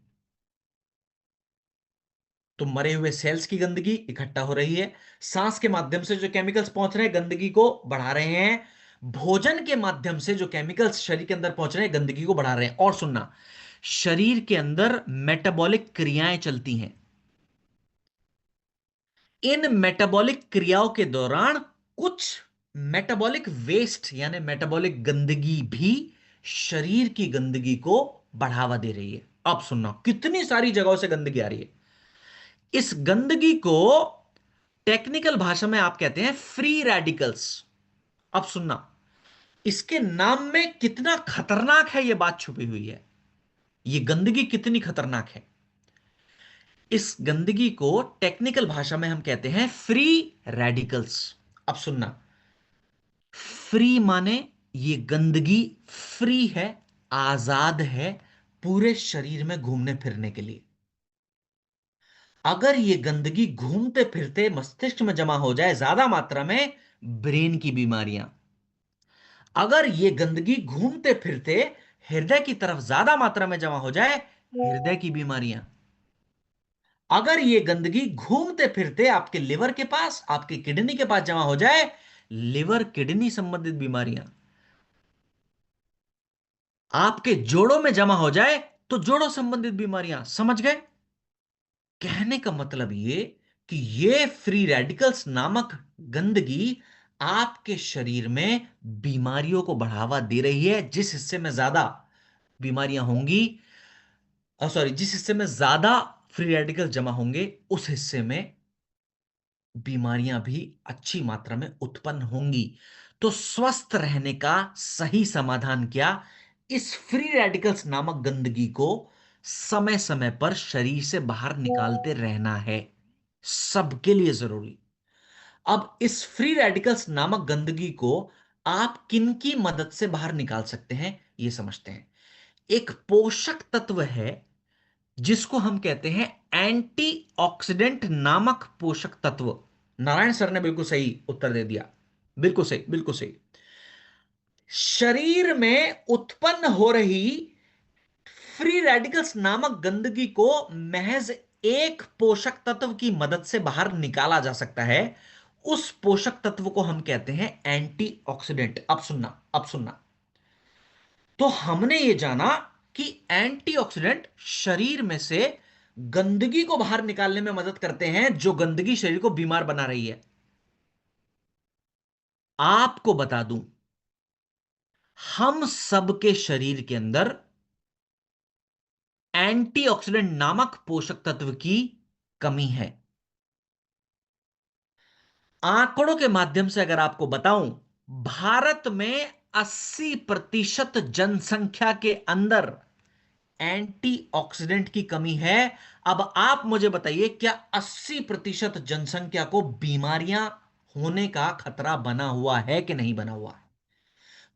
तो मरे हुए सेल्स की गंदगी इकट्ठा हो रही है, सांस के माध्यम से जो केमिकल्स पहुंच रहे हैं गंदगी को बढ़ा रहे हैं, भोजन के माध्यम से जो केमिकल्स शरीर के अंदर पहुंच रहे हैं गंदगी को बढ़ा रहे हैं। और सुनना, शरीर के अंदर मेटाबॉलिक क्रियाएं चलती हैं। इन मेटाबॉलिक क्रियाओं के दौरान कुछ मेटाबॉलिक वेस्ट यानी मेटाबॉलिक गंदगी भी शरीर की गंदगी को बढ़ावा दे रही है। अब सुनना, कितनी सारी जगहों से गंदगी आ रही है। इस गंदगी को टेक्निकल भाषा में आप कहते हैं फ्री रेडिकल्स। अब सुनना, इसके नाम में कितना खतरनाक है यह बात छुपी हुई है। यह गंदगी कितनी खतरनाक है, इस गंदगी को टेक्निकल भाषा में हम कहते हैं फ्री रेडिकल्स। अब सुनना, फ्री माने ये गंदगी फ्री है, आजाद है पूरे शरीर में घूमने फिरने के लिए। अगर ये गंदगी घूमते फिरते मस्तिष्क में जमा हो जाए ज्यादा मात्रा में, ब्रेन की बीमारियां। अगर ये गंदगी घूमते फिरते हृदय की तरफ ज्यादा मात्रा में जमा हो जाए, हृदय की बीमारियां। अगर ये गंदगी घूमते फिरते आपके लिवर के पास, आपकी किडनी के पास जमा हो जाए, लिवर किडनी संबंधित बीमारियां। आपके जोड़ों में जमा हो जाए तो जोड़ों संबंधित बीमारियां। समझ गए? कहने का मतलब ये कि ये फ्री रेडिकल्स नामक गंदगी आपके शरीर में बीमारियों को बढ़ावा दे रही है। जिस हिस्से में ज्यादा बीमारियां होंगी, सॉरी, जिस हिस्से में ज्यादा फ्री रेडिकल जमा होंगे उस हिस्से में बीमारियां भी अच्छी मात्रा में उत्पन्न होंगी। तो स्वस्थ रहने का सही समाधान क्या? इस फ्री रेडिकल्स नामक गंदगी को समय समय पर शरीर से बाहर निकालते रहना है, सबके लिए जरूरी। अब इस फ्री रेडिकल्स नामक गंदगी को आप किन की मदद से बाहर निकाल सकते हैं, यह समझते हैं। एक पोषक तत्व है जिसको हम कहते हैं एंटीऑक्सीडेंट नामक पोषक तत्व। नारायण सर ने बिल्कुल सही उत्तर दे दिया, बिल्कुल सही, बिल्कुल सही। शरीर में उत्पन्न हो रही फ्री रेडिकल्स नामक गंदगी को महज एक पोषक तत्व की मदद से बाहर निकाला जा सकता है। उस पोषक तत्व को हम कहते हैं एंटीऑक्सीडेंट। अब सुनना, अब सुनना। तो हमने ये जाना कि एंटीऑक्सीडेंट शरीर में से गंदगी को बाहर निकालने में मदद करते हैं, जो गंदगी शरीर को बीमार बना रही है। आपको बता दूं, हम सबके शरीर के अंदर एंटीऑक्सीडेंट नामक पोषक तत्व की कमी है। आंकड़ों के माध्यम से अगर आपको बताऊं, भारत में 80% जनसंख्या के अंदर एंटीऑक्सीडेंट की कमी है। अब आप मुझे बताइए, क्या 80% जनसंख्या को बीमारियां होने का खतरा बना हुआ है कि नहीं बना हुआ है?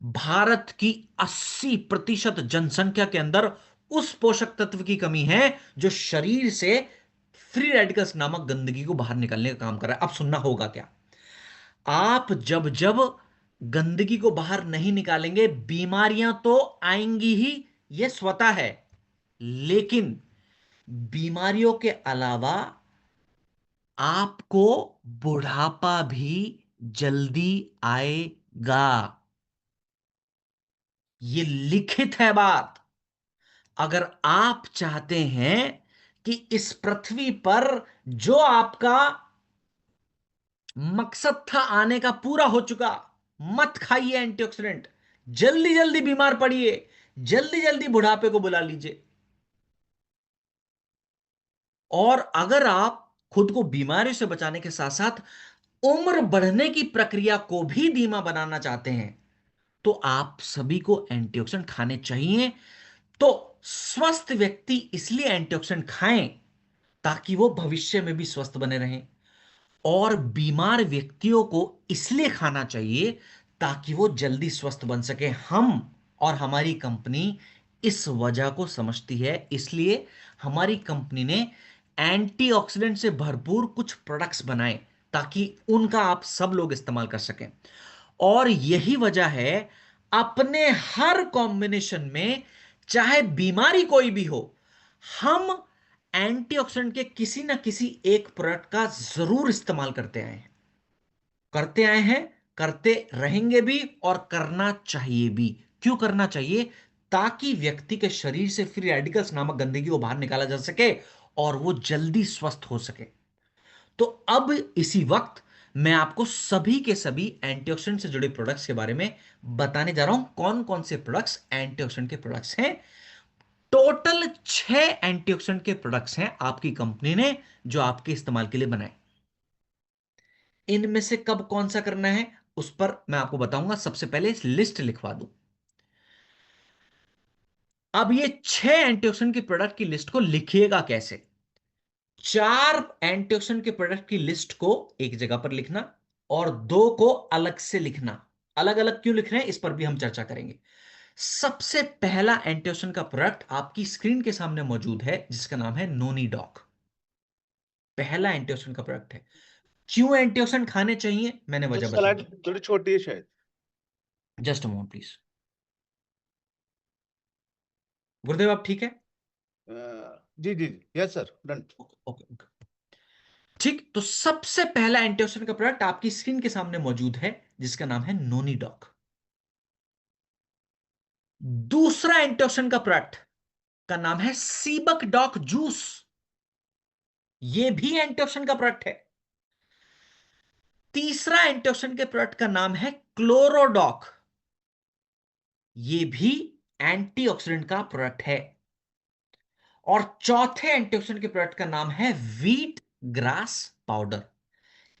भारत की 80% जनसंख्या के अंदर उस पोषक तत्व की कमी है जो शरीर से फ्री रेडिकल्स नामक गंदगी को बाहर निकालने का काम कर रहा है। अब सुनना होगा क्या? आप जब जब गंदगी को बाहर नहीं निकालेंगे, बीमारियां तो आएंगी ही, यह स्वतः है। लेकिन बीमारियों के अलावा आपको बुढ़ापा भी जल्दी आएगा। ये लिखित है बात। अगर आप चाहते हैं कि इस पृथ्वी पर जो आपका मकसद था आने का पूरा हो चुका, मत खाइए एंटीऑक्सीडेंट, जल्दी जल्दी बीमार पड़िए, जल्दी जल्दी बुढ़ापे को बुला लीजिए। और अगर आप खुद को बीमारियों से बचाने के साथ साथ उम्र बढ़ने की प्रक्रिया को भी धीमा बनाना चाहते हैं, तो आप सभी को एंटीऑक्सीडेंट खाने चाहिए। तो स्वस्थ व्यक्ति इसलिए एंटीऑक्सीडेंट खाएं ताकि वो भविष्य में भी स्वस्थ बने रहें, और बीमार व्यक्तियों को इसलिए खाना चाहिए ताकि वो जल्दी स्वस्थ बन सके। हम और हमारी कंपनी इस वजह को समझती है, इसलिए हमारी कंपनी ने एंटीऑक्सीडेंट से भरपूर कुछ प्रोडक्ट्स बनाए ताकि उनका आप सब लोग इस्तेमाल कर सकें। और यही वजह है, अपने हर कॉम्बिनेशन में, चाहे बीमारी कोई भी हो, हम एंटीऑक्सीडेंट के किसी ना किसी एक प्रोडक्ट का जरूर इस्तेमाल करते आए हैं, करते आए हैं, करते रहेंगे भी, और करना चाहिए भी। क्यों करना चाहिए? ताकि व्यक्ति के शरीर से फ्री रेडिकल्स नामक गंदगी को बाहर निकाला जा सके और वो जल्दी स्वस्थ हो सके। तो अब इसी वक्त मैं आपको सभी के सभी एंटीऑक्सीडेंट से जुड़े प्रोडक्ट्स के बारे में बताने जा रहा हूं। कौन कौन से प्रोडक्ट्स एंटीऑक्सीडेंट के प्रोडक्ट्स हैं? टोटल 6 एंटीऑक्सीडेंट के प्रोडक्ट्स हैं आपकी कंपनी ने जो आपके इस्तेमाल के लिए बनाए। इनमें से कब कौन सा करना है उस पर मैं आपको बताऊंगा। सबसे पहले इस लिस्ट लिखवा दूं। अब ये 6 एंटीऑक्सीडेंट की प्रोडक्ट की लिस्ट को लिखिएगा कैसे? 4 एंटीऑक्सीडेंट के प्रोडक्ट की लिस्ट को एक जगह पर लिखना और 2 को अलग से लिखना। अलग अलग क्यों लिख रहे हैं इस पर भी हम चर्चा करेंगे। सबसे पहला एंटीऑक्सीडेंट का प्रोडक्ट आपकी स्क्रीन के सामने मौजूद है जिसका नाम है नोनी डॉक। पहला एंटीऑक्सीडेंट का प्रोडक्ट है। क्यों एंटीऑक्सीडेंट खाने चाहिए मैंने तो वजह बता स्लाइड दी। थोड़ी छोटी है शायद। Just a moment please. Gurudev आप ठीक है? जी जी जी, yes sir, done. Okay okay. ठीक, तो सबसे पहला एंटीऑक्सीडेंट का प्रोडक्ट आपकी स्क्रीन के सामने मौजूद है जिसका नाम है नोनी डॉक। दूसरा एंटीऑक्सीडेंट का प्रोडक्ट का नाम है सीबक डॉक जूस। यह भी एंटीऑक्सीडेंट का प्रोडक्ट है। तीसरा एंटीऑक्सीडेंट के प्रोडक्ट का नाम है क्लोरोडॉक। यह भी एंटीऑक्सीडेंट का प्रोडक्ट है। और चौथे एंटीऑक्सीडेंट के प्रोडक्ट का नाम है व्हीट ग्रास पाउडर।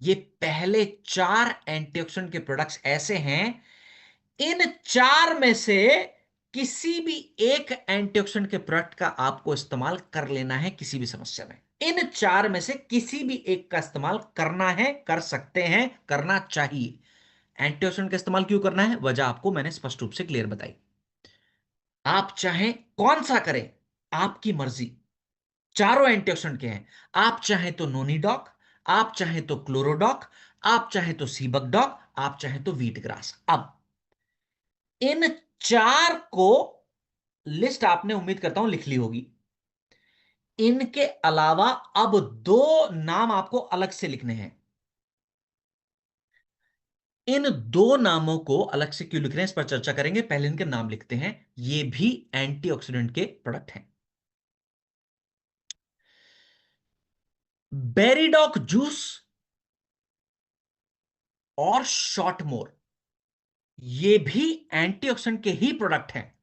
ये पहले चार एंटीऑक्सीडेंट के प्रोडक्ट्स ऐसे हैं, इन चार में से किसी भी एक एंटीऑक्सीडेंट के प्रोडक्ट का आपको इस्तेमाल कर लेना है किसी भी समस्या में। इन चार में से किसी भी एक का इस्तेमाल करना है, कर सकते हैं, करना चाहिए। एंटीऑक्सीडेंट का इस्तेमाल क्यों करना है, वजह आपको मैंने स्पष्ट रूप से क्लियर बताई। आप चाहें कौन सा करें, आपकी मर्जी। चारों एंटीऑक्सीडेंट के हैं। आप चाहें तो नोनीडॉक, आप चाहें तो क्लोरोडॉक, आप चाहें तो सीबकडॉक, आप चाहें तो वीट ग्रास। अब इन चार को लिस्ट आपने उम्मीद करता हूं लिख ली होगी। इनके अलावा अब दो नाम आपको अलग से लिखने हैं। इन दो नामों को अलग से क्यों लिख रहे हैं, इस पर चर्चा करेंगे। पहले इनके नाम लिखते हैं। ये भी एंटीऑक्सीडेंट के प्रोडक्ट हैं। बेरीडॉक जूस और शॉटमोर, ये भी एंटीऑक्सीडेंट के ही प्रोडक्ट हैं।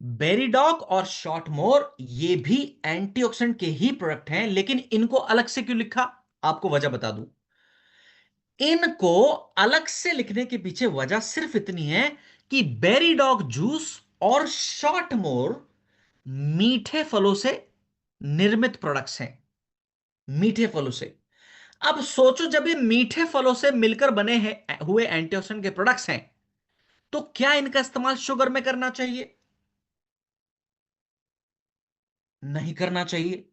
बेरीडॉक और शॉटमोर ये भी एंटीऑक्सीडेंट के ही प्रोडक्ट हैं, लेकिन इनको अलग से क्यों लिखा, आपको वजह बता दूं। इनको अलग से लिखने के पीछे वजह सिर्फ इतनी है कि बेरीडॉग जूस और शॉटमोर मीठे फलों से निर्मित प्रोडक्ट्स हैं। मीठे फलों से। अब सोचो, जब ये मीठे फलों से मिलकर बने हैं हुए एंटीऑक्सीडेंट के प्रोडक्ट्स हैं, तो क्या इनका इस्तेमाल शुगर में करना चाहिए? नहीं करना चाहिए।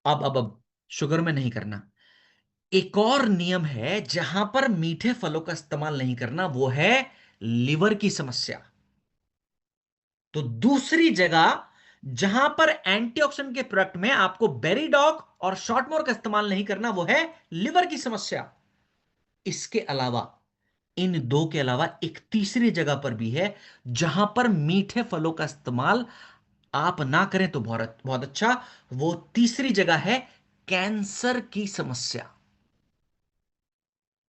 अब शुगर में नहीं करना। एक और नियम है जहां पर मीठे फलों का इस्तेमाल नहीं करना, वो है लिवर की समस्या। तो दूसरी जगह जहां पर एंटीऑक्सीडेंट के प्रोडक्ट में आपको बेरीडॉग और शॉटमोर का इस्तेमाल नहीं करना, वो है लिवर की समस्या। इसके अलावा, इन दो के अलावा एक तीसरी जगह पर भी है जहां पर मीठे फलों का इस्तेमाल आप ना करें तो बहुत बहुत अच्छा। वो तीसरी जगह है कैंसर की समस्या।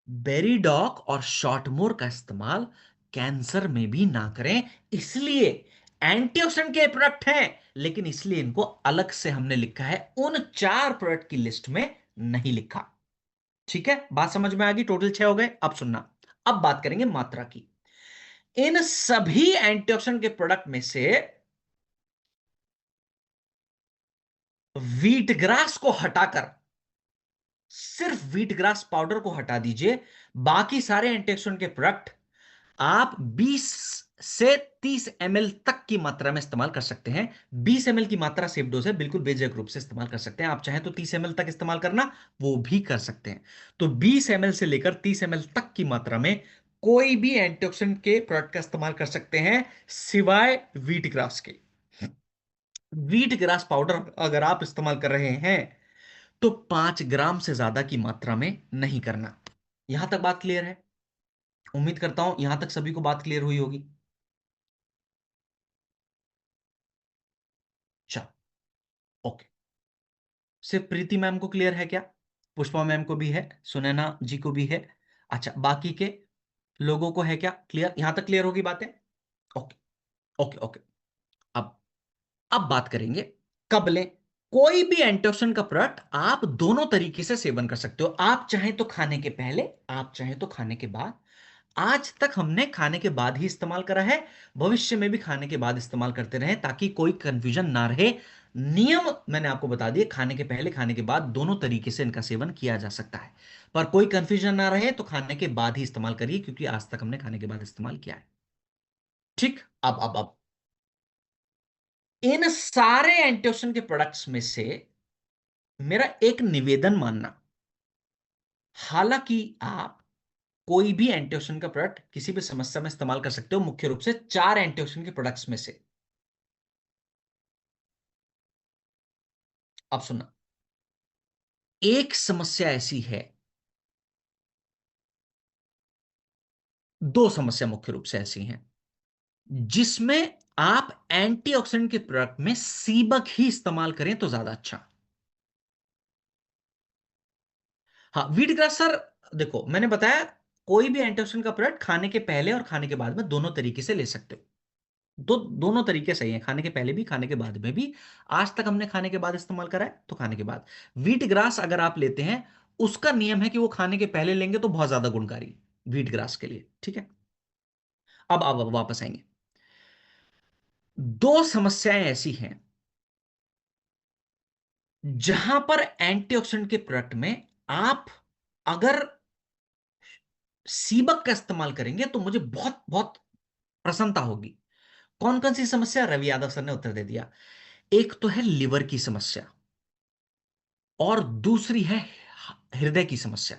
बेरीडॉक और शॉटमोर का इस्तेमाल कैंसर में भी ना करें। इसलिए एंटीऑक्सीडेंट के प्रोडक्ट हैं, लेकिन इसलिए इनको अलग से हमने लिखा है, उन चार प्रोडक्ट की लिस्ट में नहीं लिखा। ठीक है, बात समझ में आ गई। टोटल 6 हो गए। अब सुनना, अब बात करेंगे मात्रा की। इन सभी एंटीऑक्सीडेंट के प्रोडक्ट में से व्हीट ग्रास को हटाकर, सिर्फ व्हीट ग्रास पाउडर को हटा दीजिए, बाकी सारे एंटीऑक्सीडेंट के प्रोडक्ट आप 20 से 30 ml तक की मात्रा में इस्तेमाल कर सकते हैं। 20 ml की मात्रा सेफ डोज है, बिल्कुल बेझिझक रूप से इस्तेमाल कर सकते हैं। आप चाहें तो 30 ml तक इस्तेमाल करना, वो भी कर सकते हैं। तो 20 ml से लेकर 30 ml तक की मात्रा में कोई भी एंटीऑक्सीडेंट के प्रोडक्ट का इस्तेमाल कर सकते हैं, सिवाय व्हीट ग्रास के। व्हीट ग्रास पाउडर अगर आप इस्तेमाल कर रहे हैं तो 5 ग्राम से ज्यादा की मात्रा में नहीं करना। यहां तक बात क्लियर है? उम्मीद करता हूं यहां तक सभी को बात क्लियर हुई होगी। चलो, ओके। सिर्फ प्रीति मैम को क्लियर है क्या? पुष्पा मैम को भी है, सुनैना जी को भी है। अच्छा, बाकी के लोगों को है क्या क्लियर? यहां तक क्लियर होगी बातें? Okay, okay, okay. अब अब बात करेंगे कब लें। कोई भी एंटीऑक्सीडेंट का प्रोडक्ट आप दोनों तरीके से सेवन कर सकते हो। आप चाहें तो खाने के पहले, आप चाहें तो खाने के बाद। आज तक हमने खाने के बाद ही इस्तेमाल करा है, भविष्य में भी खाने के बाद इस्तेमाल करते रहें ताकि कोई कंफ्यूजन ना रहे। नियम मैंने आपको बता दिए, खाने के पहले खाने के बाद दोनों तरीके से इनका सेवन किया जा सकता है। पर कोई कंफ्यूजन ना रहे तो खाने के बाद ही इस्तेमाल करिए, क्योंकि आज तक हमने खाने के बाद इस्तेमाल किया है। ठीक। अब इन सारे एंटीऑक्सीडेंट के प्रोडक्ट्स में से मेरा एक निवेदन मानना, हालांकि आप कोई भी एंटीऑक्सीडेंट का प्रोडक्ट किसी भी समस्या में इस्तेमाल कर सकते हो, मुख्य रूप से चार एंटीऑक्सीडेंट के प्रोडक्ट्स में से। अब सुनना, एक समस्या ऐसी है, दो समस्या मुख्य रूप से ऐसी हैं जिसमें आप एंटीऑक्सीडेंट के प्रोडक्ट में सीबक ही इस्तेमाल करें तो ज्यादा अच्छा। हाँ, वीट ग्रास सर, देखो मैंने बताया, कोई भी एंटीऑक्सीडेंट का प्रोडक्ट खाने के पहले और खाने के बाद में दोनों तरीके से ले सकते हो। दोनों तरीके सही हैं, खाने के पहले भी खाने के बाद में भी। आज तक हमने खाने के बाद इस्तेमाल करा है, तो खाने के बाद। व्हीट ग्रास अगर आप लेते हैं, उसका नियम है कि वो खाने के पहले लेंगे तो बहुत ज्यादा गुणकारी, व्हीट ग्रास के लिए, ठीक है। अब वापस आएंगे। दो समस्याएं ऐसी हैं जहां पर एंटीऑक्सीडेंट के प्रोडक्ट में आप अगर सीबक का इस्तेमाल करेंगे तो मुझे बहुत बहुत प्रसन्नता होगी। कौन कौन सी समस्या? रवि यादव सर ने उत्तर दे दिया। एक तो है लिवर की समस्या, और दूसरी है हृदय की समस्या।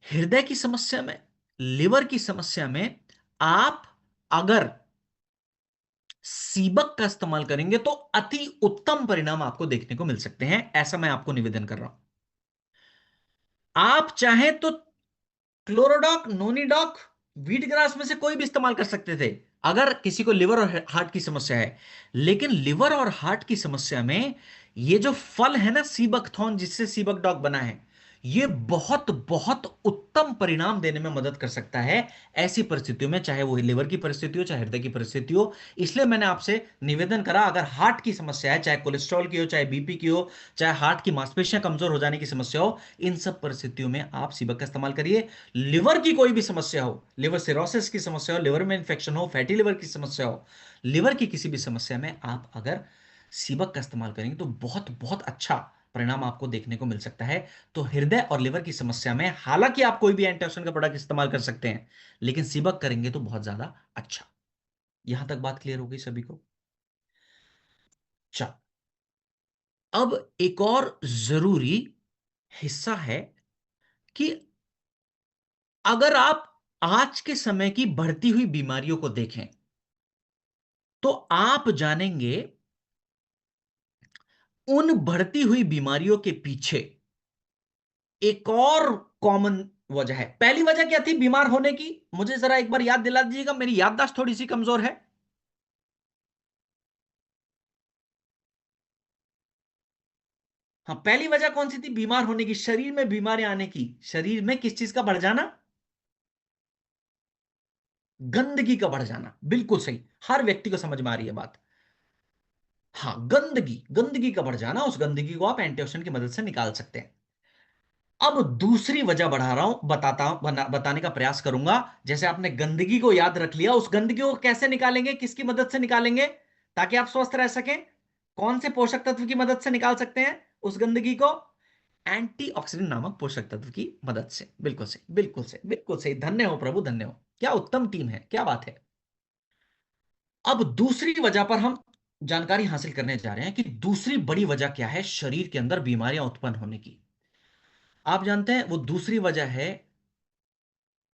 हृदय की समस्या में, लिवर की समस्या में आप अगर सीबक का इस्तेमाल करेंगे तो अति उत्तम परिणाम आपको देखने को मिल सकते हैं, ऐसा मैं आपको निवेदन कर रहा हूं। आप चाहें तो क्लोरोडॉक, नोनीडॉक, व्हीट ग्रास में से कोई भी इस्तेमाल कर सकते थे अगर किसी को लिवर और हार्ट की समस्या है। लेकिन लिवर और हार्ट की समस्या में ये जो फल है ना सीबकथॉर्न, जिससे सीबकडॉग बना है, ये बहुत बहुत उत्तम परिणाम देने में मदद कर सकता है ऐसी परिस्थितियों में, चाहे वो लिवर की परिस्थिति हो चाहे हृदय की परिस्थिति हो। इसलिए मैंने आपसे निवेदन करा, अगर हार्ट की समस्या है, चाहे कोलेस्ट्रॉल की हो, चाहे बीपी की हो, चाहे हार्ट की मांसपेशियां कमजोर हो जाने की समस्या हो, इन सब परिस्थितियों में आप सीबक का इस्तेमाल करिए। लिवर की कोई भी समस्या हो, लिवर सिरोसिस की समस्या हो, लिवर में इंफेक्शन हो, फैटी लिवर की समस्या हो, लिवर की किसी भी समस्या में आप अगर सीबक का इस्तेमाल करेंगे तो बहुत बहुत अच्छा परिणाम आपको देखने को मिल सकता है। तो हृदय और लिवर की समस्या में हालांकि आप कोई भी एंटीऑक्सीडेंट का प्रोडक्ट इस्तेमाल कर सकते हैं, लेकिन सीबक करेंगे तो बहुत ज्यादा अच्छा। यहां तक बात क्लियर हो गई सभी को? चल, अब एक और जरूरी हिस्सा है कि अगर आप आज के समय की बढ़ती हुई बीमारियों को देखें तो आप जानेंगे उन बढ़ती हुई बीमारियों के पीछे एक और कॉमन वजह है। पहली वजह क्या थी बीमार होने की? मुझे जरा एक बार याद दिला दीजिएगा, मेरी याददाश्त थोड़ी सी कमजोर है। हाँ, पहली वजह कौन सी थी बीमार होने की? शरीर में बीमारियां आने की, शरीर में किस चीज का बढ़ जाना? गंदगी का बढ़ जाना, बिल्कुल सही। हर व्यक्ति को समझ में आ रही है बात। हाँ, गंदगी, गंदगी का बढ़ जाना, उस गंदगी को आप एंटीऑक्सीडेंट की मदद से निकाल सकते हैं। अब दूसरी वजह बढ़ा रहा हूं, बताने का प्रयास करूंगा। जैसे आपने गंदगी को याद रख लिया, उस गंदगी को कैसे निकालेंगे, किसकी मदद से निकालेंगे ताकि आप स्वस्थ रह सकें? कौन से पोषक तत्व की मदद से निकाल सकते हैं उस गंदगी को? एंटीऑक्सीडेंट नामक पोषक तत्व की मदद से। बिल्कुल सही, बिल्कुल सही, बिल्कुल सही। धन्य हो प्रभु, धन्य हो। क्या उत्तम टीम है, क्या बात है। अब दूसरी वजह पर हम जानकारी हासिल करने जा रहे हैं कि दूसरी बड़ी वजह क्या है शरीर के अंदर बीमारियां उत्पन्न होने की। आप जानते हैं वो दूसरी वजह है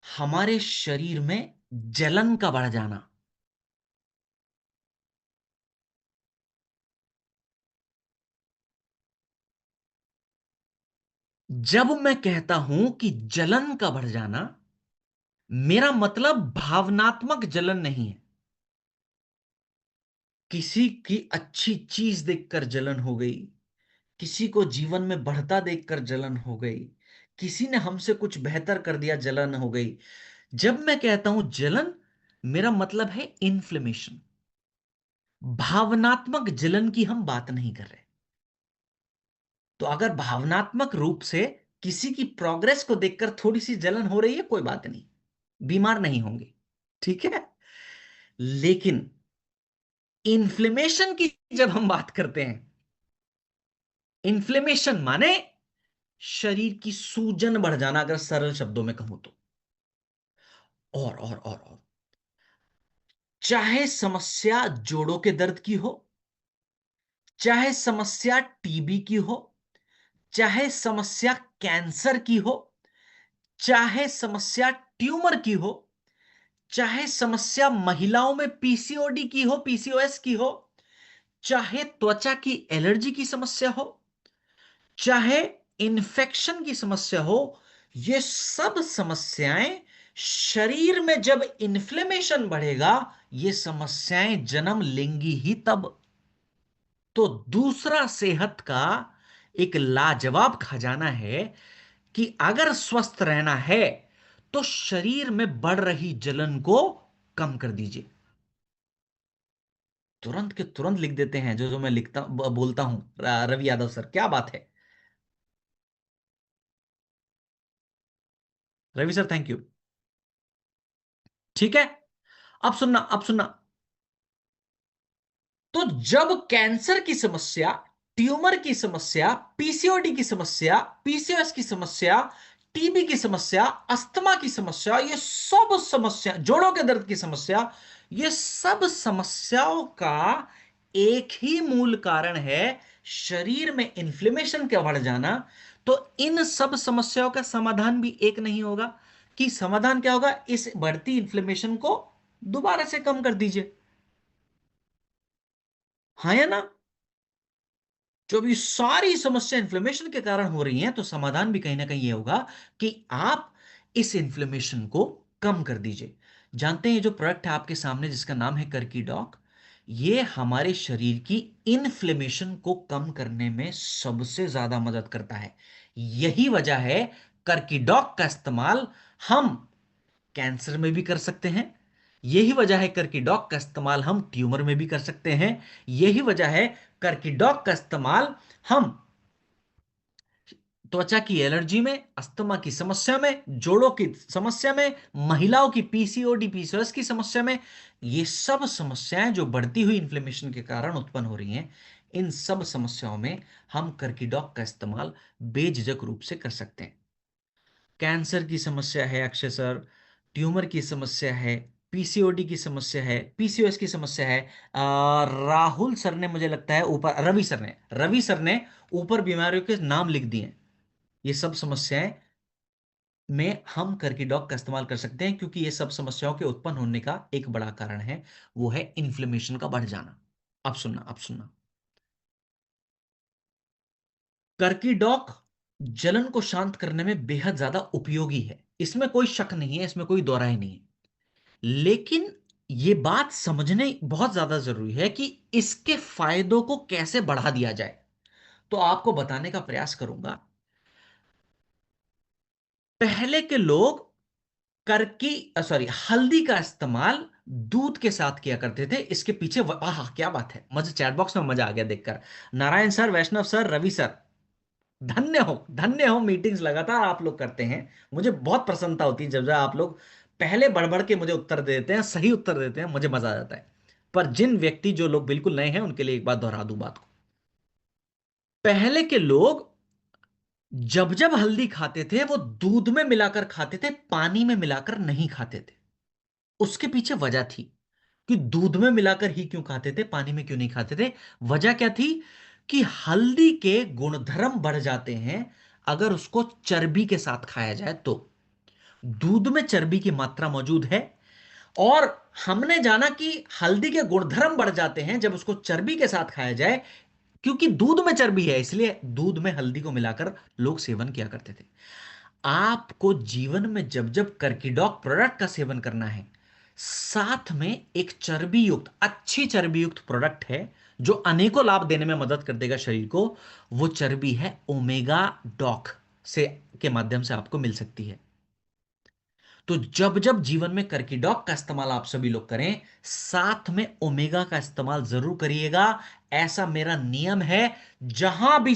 हमारे शरीर में जलन का बढ़ जाना। जब मैं कहता हूं कि जलन का बढ़ जाना, मेरा मतलब भावनात्मक जलन नहीं है। किसी की अच्छी चीज देखकर जलन हो गई, किसी को जीवन में बढ़ता देखकर जलन हो गई, किसी ने हमसे कुछ बेहतर कर दिया, जलन हो गई। जब मैं कहता हूं जलन, मेरा मतलब है इन्फ्लेमेशन। भावनात्मक जलन की हम बात नहीं कर रहे। तो अगर भावनात्मक रूप से किसी की प्रोग्रेस को देखकर थोड़ी सी जलन हो रही है, कोई बात नहीं, बीमार नहीं होंगे, ठीक है। लेकिन इन्फ्लेमेशन की जब हम बात करते हैं, इन्फ्लेमेशन माने शरीर की सूजन बढ़ जाना, अगर सरल शब्दों में कहूं तो। और चाहे समस्या जोड़ों के दर्द की हो, चाहे समस्या टीबी की हो, चाहे समस्या कैंसर की हो, चाहे समस्या ट्यूमर की हो, चाहे समस्या महिलाओं में पीसीओडी की हो, पीसीओएस की हो, चाहे त्वचा की एलर्जी की समस्या हो, चाहे इन्फेक्शन की समस्या हो, ये सब समस्याएं, शरीर में जब इन्फ्लेमेशन बढ़ेगा, ये समस्याएं जन्म लेंगी ही तब। तो दूसरा सेहत का एक लाजवाब खजाना है कि अगर स्वस्थ रहना है तो शरीर में बढ़ रही जलन को कम कर दीजिए। तुरंत के तुरंत लिख देते हैं जो जो मैं लिखता बोलता हूं। रवि यादव सर, क्या बात है। Ravi sir, thank you. ठीक है, अब सुनना, अब सुनना। तो जब कैंसर की समस्या, ट्यूमर की समस्या, पीसीओडी की समस्या, पीसीओएस की समस्या, टीबी की समस्या, अस्थमा की समस्या, ये सब समस्या, जोड़ों के दर्द की समस्या, ये सब समस्याओं का एक ही मूल कारण है, शरीर में इन्फ्लेमेशन का बढ़ जाना। तो इन सब समस्याओं का समाधान भी एक नहीं होगा। कि समाधान क्या होगा, इस बढ़ती इन्फ्लेमेशन को दोबारा से कम कर दीजिए। हाँ या ना। जब ये सारी समस्या इन्फ्लेमेशन के कारण हो रही हैं, तो समाधान भी कहीं ना कहीं ये होगा कि आप इस इन्फ्लेमेशन को कम कर दीजिए। जानते हैं ये जो प्रोडक्ट है आपके सामने जिसका नाम है कर्की डॉक, ये हमारे शरीर की इन्फ्लेमेशन को कम करने में सबसे ज्यादा मदद करता है। यही वजह है कर्की डॉक का इस्तेमाल हम कैंसर में भी कर सकते हैं। यही वजह है कर्कीडॉक का इस्तेमाल हम ट्यूमर में भी कर सकते हैं। यही वजह है कर्कीडॉक का इस्तेमाल हम त्वचा की एलर्जी में, अस्थमा की समस्या में, जोड़ों की समस्या में, महिलाओं की पीसीओडी पीसीओएस की समस्या में, ये सब समस्याएं जो बढ़ती हुई इन्फ्लेमेशन के कारण उत्पन्न हो रही हैं, इन सब समस्याओं में हम कर्कीडॉक का इस्तेमाल बेझिझक रूप से कर सकते हैं। कैंसर की समस्या है अक्षय सर, ट्यूमर की समस्या है, पीसीओडी की समस्या है, पीसीओएस की समस्या है। राहुल सर ने, मुझे लगता है ऊपर रवि सर ने ऊपर बीमारियों के नाम लिख दिए हैं। ये सब समस्याएं में हम कर्कीडॉक का इस्तेमाल कर सकते हैं, क्योंकि ये सब समस्याओं के उत्पन्न होने का एक बड़ा कारण है, वो है इन्फ्लेमेशन का बढ़ जाना। अब सुनना, अब सुनना। कर्कीडॉक जलन को शांत करने में बेहद ज्यादा उपयोगी है, इसमें कोई शक नहीं है, इसमें कोई दोहराई नहीं है। लेकिन यह बात समझने बहुत ज्यादा जरूरी है कि इसके फायदों को कैसे बढ़ा दिया जाए। तो आपको बताने का प्रयास करूंगा। पहले के लोग करकी सॉरी हल्दी का इस्तेमाल दूध के साथ किया करते थे। इसके पीछे आह क्या बात है, मुझे चैट बॉक्स में मजा आ गया देखकर। नारायण सर, वैष्णव सर, रवि सर, धन्य हो, धन्य हो। मीटिंग्स लगातार आप लोग करते हैं, मुझे बहुत प्रसन्नता होती है जब जब आप लोग पहले बढ़ बढ़ के मुझे उत्तर देते हैं, सही उत्तर देते हैं, मुझे मजा आ जाता है। पर जिन व्यक्ति जो लोग बिल्कुल नए हैं उनके लिए एक बात दोहरा दूं बात को। पहले के लोग जब जब हल्दी खाते थे वो दूध में मिलाकर खाते थे, पानी में मिलाकर नहीं खाते थे। उसके पीछे वजह थी कि दूध में मिलाकर ही क्यों खाते थे, पानी में क्यों नहीं खाते थे। वजह क्या थी कि हल्दी के गुणधर्म बढ़ जाते हैं अगर उसको चर्बी के साथ खाया जाए तो। दूध में चर्बी की मात्रा मौजूद है, और हमने जाना कि हल्दी के गुणधर्म बढ़ जाते हैं जब उसको चर्बी के साथ खाया जाए, क्योंकि दूध में चर्बी है, इसलिए दूध में हल्दी को मिलाकर लोग सेवन किया करते थे। आपको जीवन में जब जब कर्कीडॉक प्रोडक्ट का सेवन करना है, साथ में एक चर्बी युक्त, अच्छी चर्बी युक्त प्रोडक्ट है जो अनेकों लाभ देने में मदद कर देगा शरीर को। वो चर्बी है ओमेगा डॉक से के माध्यम से आपको मिल सकती है। तो जब जब जीवन में कर्कीडॉक का इस्तेमाल आप सभी लोग करें, साथ में ओमेगा का इस्तेमाल जरूर करिएगा। ऐसा मेरा नियम है। जहां भी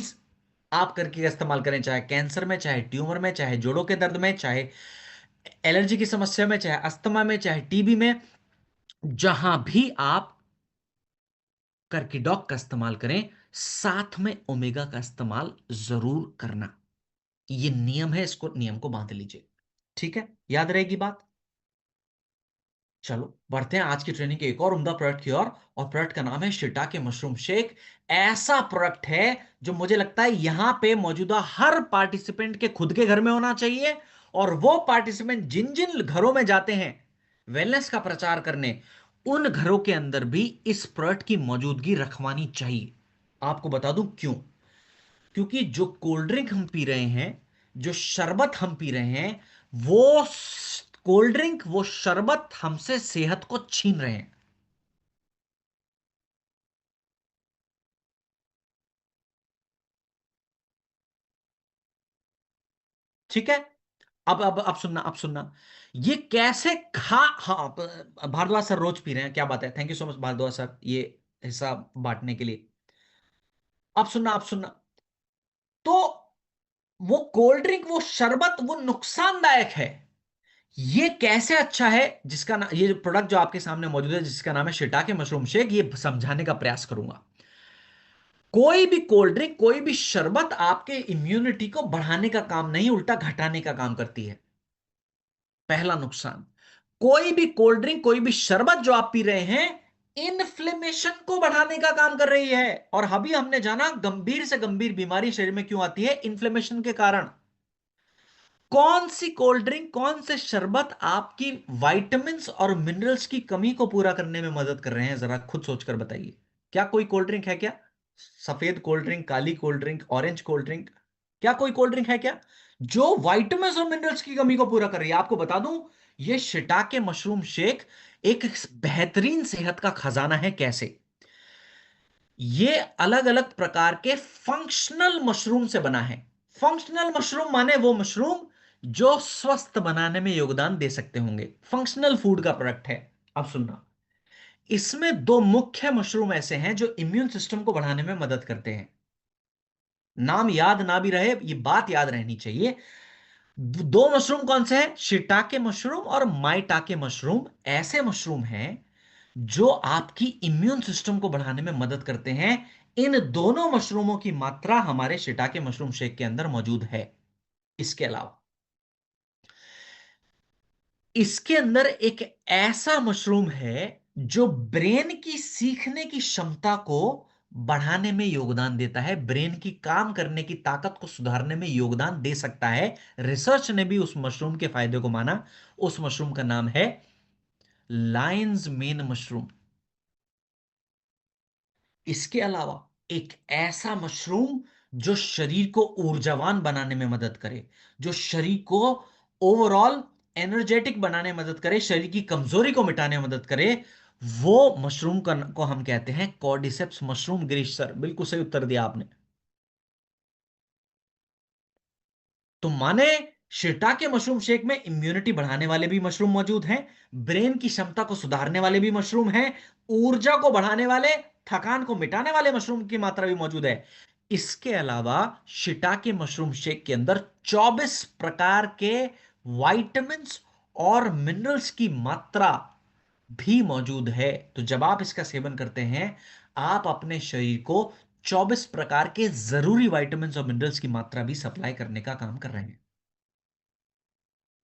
आप करके का इस्तेमाल करें, चाहे कैंसर में, चाहे ट्यूमर में, चाहे जोड़ों के दर्द में, चाहे एलर्जी की समस्या में, चाहे अस्थमा में, चाहे टीबी में, जहां भी आप कर्कीडॉक का इस्तेमाल करें, साथ में ओमेगा का इस्तेमाल जरूर करना। ये नियम है, इसको नियम को बांध लीजिए। ठीक है, याद रहेगी बात। चलो बढ़ते हैं आज की ट्रेनिंग के एक और उम्दा प्रोडक्ट की ओर। और प्रोडक्ट का नाम है शिटाके मशरूम शेक। ऐसा प्रोडक्ट है जो मुझे लगता है यहां पे मौजूदा हर पार्टिसिपेंट के खुद के घर में होना चाहिए। और वो पार्टिसिपेंट जिन जिन घरों में जाते हैं वेलनेस का प्रचार करने, उन घरों के अंदर भी इस प्रोडक्ट की मौजूदगी रखवानी चाहिए। आपको बता दूं क्यों। क्योंकि जो कोल्ड ड्रिंक हम पी रहे हैं, जो शरबत हम पी रहे हैं, वो कोल्ड ड्रिंक, वो शरबत हमसे सेहत को छीन रहे हैं। ठीक है। अब सुनना, अब सुनना। ये कैसे खा, हाँ, भारद्वाज सर रोज पी रहे हैं, क्या बात है, thank you so much Bhardwaj sir. ये हिस्सा बांटने के लिए। अब सुनना, आप सुनना। तो वो कोल्ड ड्रिंक, वो शरबत, वो नुकसानदायक है, ये कैसे अच्छा है, जिसका ना, ये प्रोडक्ट जो आपके सामने मौजूद है जिसका नाम है शिटाके मशरूम शेक, ये समझाने का प्रयास करूंगा। कोई भी कोल्ड ड्रिंक, कोई भी शरबत आपके इम्यूनिटी को बढ़ाने का काम नहीं, उल्टा घटाने का काम करती है। पहला नुकसान, कोई भी कोल्ड ड्रिंक, कोई भी शरबत जो आप पी रहे हैं, इन्फ्लेमेशन को बढ़ाने का काम कर रही है। और अभी हमने जाना गंभीर से गंभीर बीमारी शरीर में क्यों आती है, इन्फ्लेमेशन के कारण। कौन सी कोल्ड ड्रिंक, कौन से शरबत आपकी विटामिन्स और मिनरल्स की कमी को पूरा करने में मदद कर रहे हैं, जरा खुद सोचकर बताइए। क्या कोई कोल्ड ड्रिंक है क्या, सफेद कोल्ड ड्रिंक, काली cold drink, orange cold drink, क्या कोई कोल्ड ड्रिंक है क्या जो विटामिन्स और मिनरल्स की कमी को पूरा कर रही है? आपको बता दूं, ये शिटाके मशरूम शेक एक बेहतरीन सेहत का खजाना है। कैसे? ये अलग अलग प्रकार के फंक्शनल मशरूम से बना है। फंक्शनल मशरूम माने वो मशरूम जो स्वस्थ बनाने में योगदान दे सकते होंगे, फंक्शनल फूड का प्रोडक्ट है। अब सुनना, इसमें दो मुख्य मशरूम ऐसे हैं जो इम्यून सिस्टम को बढ़ाने में मदद करते हैं। नाम याद ना भी रहे, ये बात याद रहनी चाहिए। दो मशरूम कौन से हैं? शिटाके मशरूम और माइटाके मशरूम ऐसे मशरूम हैं जो आपकी इम्यून सिस्टम को बढ़ाने में मदद करते हैं। इन दोनों मशरूमों की मात्रा हमारे शिटाके मशरूम शेक के अंदर मौजूद है। इसके अलावा इसके अंदर एक ऐसा मशरूम है जो ब्रेन की सीखने की क्षमता को बढ़ाने में योगदान देता है, ब्रेन की काम करने की ताकत को सुधारने में योगदान दे सकता है। रिसर्च ने भी उस मशरूम के फायदे को माना। उस मशरूम का नाम है लायंस मेन मशरूम। इसके अलावा एक ऐसा मशरूम जो शरीर को ऊर्जावान बनाने में मदद करे, जो शरीर को ओवरऑल एनर्जेटिक बनाने में मदद करे, शरीर की कमजोरी को मिटाने में मदद करे, वो मशरूम को हम कहते हैं कॉर्डिसेप्स मशरूम। गिरीश सर, बिल्कुल सही उत्तर दिया आपने। तो माने शिर्टाके मशरूम शेक में इम्यूनिटी बढ़ाने वाले भी मशरूम मौजूद हैं, ब्रेन की क्षमता को सुधारने वाले भी मशरूम हैं, ऊर्जा को बढ़ाने वाले, थकान को मिटाने वाले मशरूम की मात्रा भी मौजूद है। इसके अलावा शिटाके मशरूम शेक के अंदर 24 प्रकार के विटामिन्स और मिनरल्स की मात्रा भी मौजूद है। तो जब आप इसका सेवन करते हैं, आप अपने शरीर को 24 प्रकार के जरूरी विटामिन्स और मिनरल्स की मात्रा भी सप्लाई करने का काम कर रहे हैं।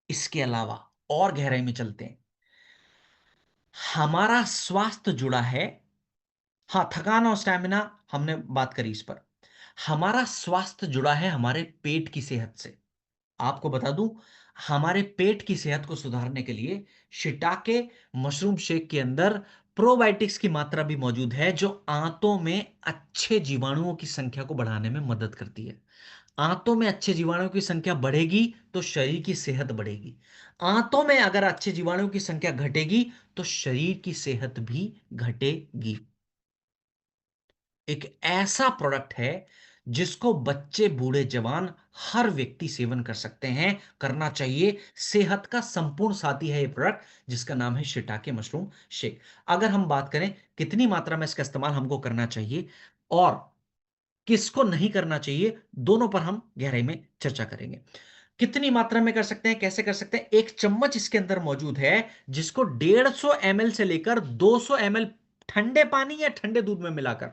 इसके अलावा और गहराई में चलते हैं, हमारा स्वास्थ्य जुड़ा है। हाँ, थकान और स्टैमिना हमने बात करी इस पर। हमारा स्वास्थ्य जुड़ा है हमारे पेट की सेहत से। आपको बता दूं, हमारे पेट की सेहत को सुधारने के लिए शिटाके मशरूम शेक के अंदर प्रोबायोटिक्स की मात्रा भी मौजूद है, जो आंतों में अच्छे जीवाणुओं की संख्या को बढ़ाने में मदद करती है। आंतों में अच्छे जीवाणुओं की संख्या बढ़ेगी तो शरीर की सेहत बढ़ेगी। आंतों में अगर अच्छे जीवाणुओं की संख्या घटेगी तो शरीर की सेहत भी घटेगी। एक ऐसा प्रोडक्ट है जिसको बच्चे, बूढ़े, जवान, हर व्यक्ति सेवन कर सकते हैं, करना चाहिए। सेहत का संपूर्ण साथी है ये प्रोडक्ट, जिसका नाम है शिटाके मशरूम शेक। अगर हम बात करें कितनी मात्रा में इसका इस्तेमाल हमको करना चाहिए और किसको नहीं करना चाहिए, दोनों पर हम गहराई में चर्चा करेंगे। कितनी मात्रा में कर सकते हैं, कैसे कर सकते हैं? एक चम्मच इसके अंदर मौजूद है जिसको 150 ml से लेकर 200 ml ठंडे पानी या ठंडे दूध में मिलाकर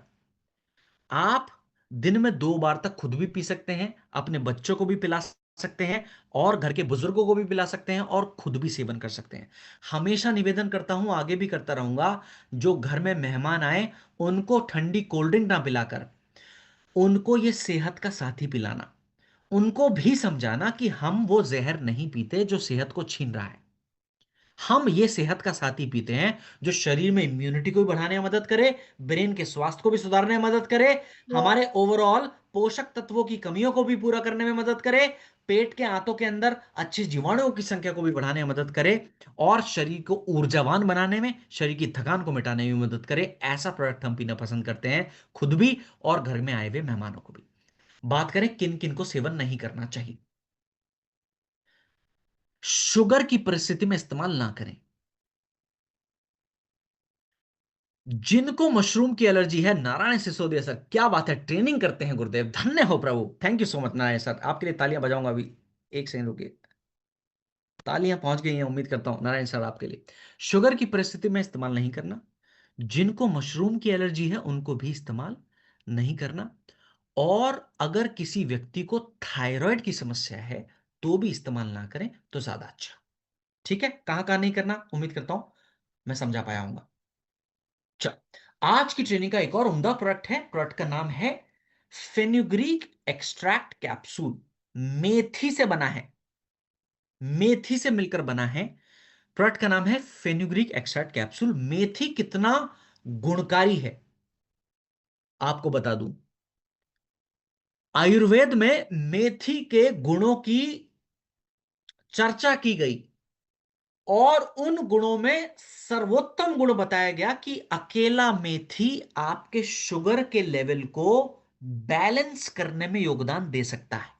आप दिन में 2 बार तक खुद भी पी सकते हैं, अपने बच्चों को भी पिला सकते हैं, और घर के बुजुर्गों को भी पिला सकते हैं, और खुद भी सेवन कर सकते हैं। हमेशा निवेदन करता हूं, आगे भी करता रहूंगा, जो घर में मेहमान आए उनको ठंडी कोल्ड ड्रिंक ना पिलाकर उनको ये सेहत का साथी पिलाना, उनको भी समझाना कि हम वो जहर नहीं पीते जो सेहत को छीन रहा है। हम ये सेहत का साथी पीते हैं जो शरीर में इम्यूनिटी को भी बढ़ाने में मदद करे, ब्रेन के स्वास्थ्य को भी सुधारने में मदद करे, हमारे ओवरऑल पोषक तत्वों की कमियों को भी पूरा करने में मदद करे, पेट के आंतों के अंदर अच्छे जीवाणुओं की संख्या को भी बढ़ाने में मदद करे, और शरीर को ऊर्जावान बनाने में, शरीर की थकान को मिटाने में मदद करे। ऐसा प्रोडक्ट हम पीना पसंद करते हैं, खुद भी और घर में आए हुए मेहमानों को भी। बात करें किन किन को सेवन नहीं करना चाहिए। शुगर की परिस्थिति में इस्तेमाल ना करें। जिनको मशरूम की एलर्जी है, नारायण सिसोदिया सर, क्या बात है, ट्रेनिंग करते हैं गुरुदेव, धन्य हो प्रभु, thank you so much Narayan sir, आपके लिए तालियां बजाऊंगा अभी। एक सेकंड रुकिए, तालियां पहुंच गई हैं, उम्मीद करता हूं नारायण सर आपके लिए। शुगर की परिस्थिति में इस्तेमाल नहीं करना, जिनको मशरूम की एलर्जी है उनको भी इस्तेमाल नहीं करना, और अगर किसी व्यक्ति को थायराइड की समस्या है तो भी इस्तेमाल ना करें तो ज्यादा अच्छा। ठीक है, कहां कहां नहीं करना, उम्मीद करता हूं मैं समझा पाया हूं। चल, आज की ट्रेनिंग का एक और उम्दा प्रोडक्ट है, प्रोडक्ट का नाम है फेन्यूग्रीक एक्सट्रैक्ट कैप्सूल। मेथी से बना है, मेथी से मिलकर बना है। प्रोडक्ट का नाम है फेन्यूग्रीक एक्सट्रैक्ट कैप्सूल। मेथी कितना गुणकारी है आपको बता दूं, आयुर्वेद में मेथी के गुणों की चर्चा की गई, और उन गुणों में सर्वोत्तम गुण बताया गया कि अकेला मेथी आपके शुगर के लेवल को बैलेंस करने में योगदान दे सकता है,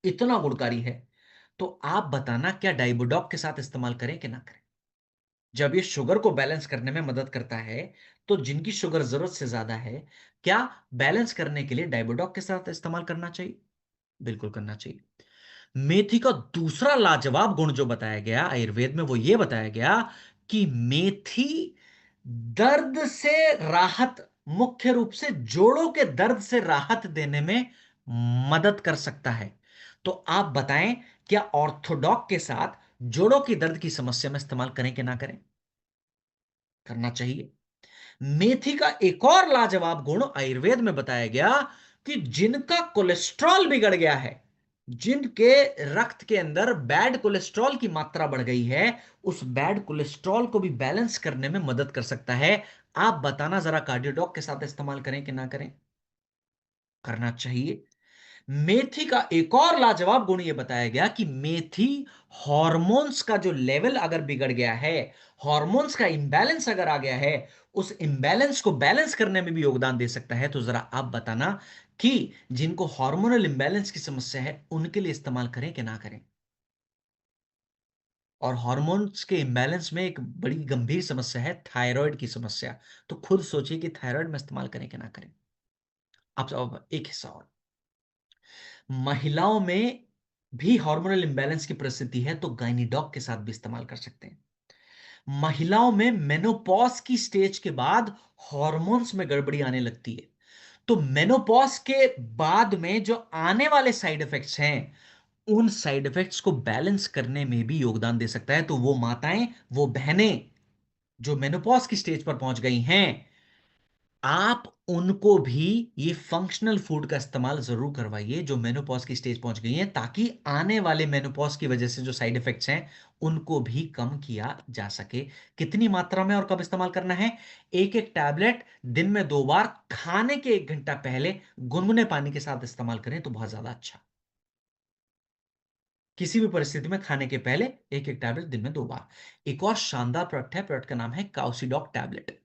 इतना गुणकारी है। तो आप बताना, क्या डाइबोडॉक के साथ इस्तेमाल करें कि ना करें? जब ये शुगर को बैलेंस करने में मदद करता है, तो जिनकी शुगर जरूरत से ज्यादा है, क्या बैलेंस करने के लिए डाइबोडॉक के साथ इस्तेमाल करना चाहिए? बिल्कुल करना चाहिए। मेथी का दूसरा लाजवाब गुण जो बताया गया आयुर्वेद में, वो ये बताया गया कि मेथी दर्द से राहत, मुख्य रूप से जोड़ों के दर्द से राहत देने में मदद कर सकता है। तो आप बताएं, क्या ऑर्थोडॉक के साथ जोड़ों की दर्द की समस्या में इस्तेमाल करें कि ना करें? करना चाहिए। मेथी का एक और लाजवाब गुण आयुर्वेद में बताया गया कि जिनका कोलेस्ट्रॉल बिगड़ गया है, जिनके रक्त के अंदर बैड कोलेस्ट्रॉल की मात्रा बढ़ गई है, उस बैड कोलेस्ट्रॉल को भी बैलेंस करने में मदद कर सकता है। आप बताना जरा, कार्डियोडॉक के साथ इस्तेमाल करें कि ना करें? करना चाहिए। मेथी का एक और लाजवाब गुण यह बताया गया कि मेथी हॉर्मोन्स का जो लेवल अगर बिगड़ गया है, हॉर्मोन्स का इंबैलेंस अगर आ गया है, उस इंबैलेंस को बैलेंस करने में भी योगदान दे सकता है। तो जरा आप बताना कि जिनको हार्मोनल इंबैलेंस की समस्या है उनके लिए इस्तेमाल करें कि ना करें? और हार्मोन्स के इंबैलेंस में एक बड़ी गंभीर समस्या है थायराइड की समस्या। तो खुद सोचिए कि थायराइड में इस्तेमाल करें कि ना करें। अब एक हिस्सा और, महिलाओं में भी हार्मोनल इंबैलेंस की परिस्थिति है तो गायनीडॉक के साथ भी इस्तेमाल कर सकते हैं। महिलाओं में मेनोपॉज की स्टेज के बाद हार्मोन्स में गड़बड़ी आने लगती है, तो मेनोपॉज के बाद में जो आने वाले साइड इफेक्ट्स हैं, उन साइड इफेक्ट्स को बैलेंस करने में भी योगदान दे सकता है। तो वो माताएं, वो बहनें जो मेनोपॉज की स्टेज पर पहुंच गई हैं, आप उनको भी ये फंक्शनल फूड का इस्तेमाल जरूर करवाइए जो मेनोपॉज की स्टेज पहुंच गई हैं, ताकि आने वाले मेनोपॉज की वजह से जो साइड इफेक्ट्स हैं उनको भी कम किया जा सके। कितनी मात्रा में और कब इस्तेमाल करना है? एक एक टैबलेट दिन में 2 बार, खाने के 1 घंटा पहले गुनगुने पानी के साथ इस्तेमाल करें तो बहुत ज्यादा अच्छा। किसी भी परिस्थिति में खाने के पहले एक एक टैबलेट दिन में 2 बार। एक और शानदार प्रोडक्ट है, प्रोडक्ट का नाम है काउसीडॉक टैबलेट।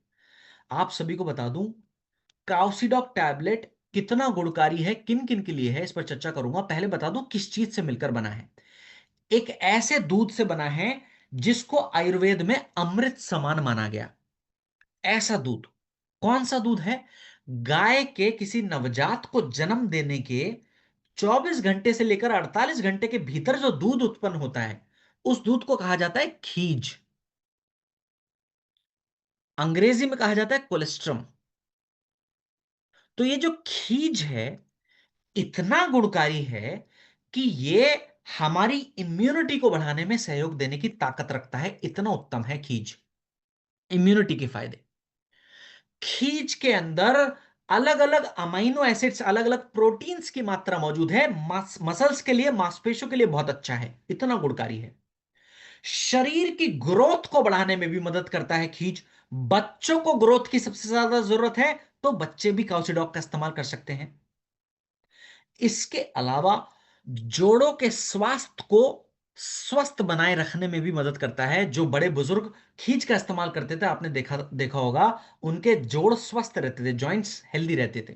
आप सभी को बता दूं, काउसीडॉक टैबलेट कितना गुणकारी है, किन किन के लिए है, इस पर चर्चा करूंगा। पहले बता दूं किस चीज से मिलकर बना है। एक ऐसे दूध से बना है जिसको आयुर्वेद में अमृत समान माना गया। ऐसा दूध, कौन सा दूध है? गाय के किसी नवजात को जन्म देने के 24 घंटे से लेकर 48 घंटे के भीतर जो दूध उत्पन्न होता है, उस दूध को कहा जाता है खीज। अंग्रेजी में कहा जाता है कोलेस्ट्रम। तो ये जो खीज है, इतना गुणकारी है कि ये हमारी इम्यूनिटी को बढ़ाने में सहयोग देने की ताकत रखता है। इतना उत्तम है खीज, इम्यूनिटी के फायदे। खीज के अंदर अलग अलग अमाइनो एसिड्स, अलग अलग प्रोटीन्स की मात्रा मौजूद है। मसल्स के लिए, मांसपेशियों के लिए बहुत अच्छा है, इतना गुणकारी है। शरीर की ग्रोथ को बढ़ाने में भी मदद करता है खीज। बच्चों को ग्रोथ की सबसे ज्यादा जरूरत है, तो बच्चे भी काउसीडॉक का इस्तेमाल कर सकते हैं। इसके अलावा जोड़ों के स्वास्थ्य को स्वस्थ बनाए रखने में भी मदद करता है। जो बड़े बुजुर्ग खींच का इस्तेमाल करते थे, आपने देखा देखा होगा, उनके जोड़ स्वस्थ रहते थे, जॉइंट्स हेल्दी रहते थे।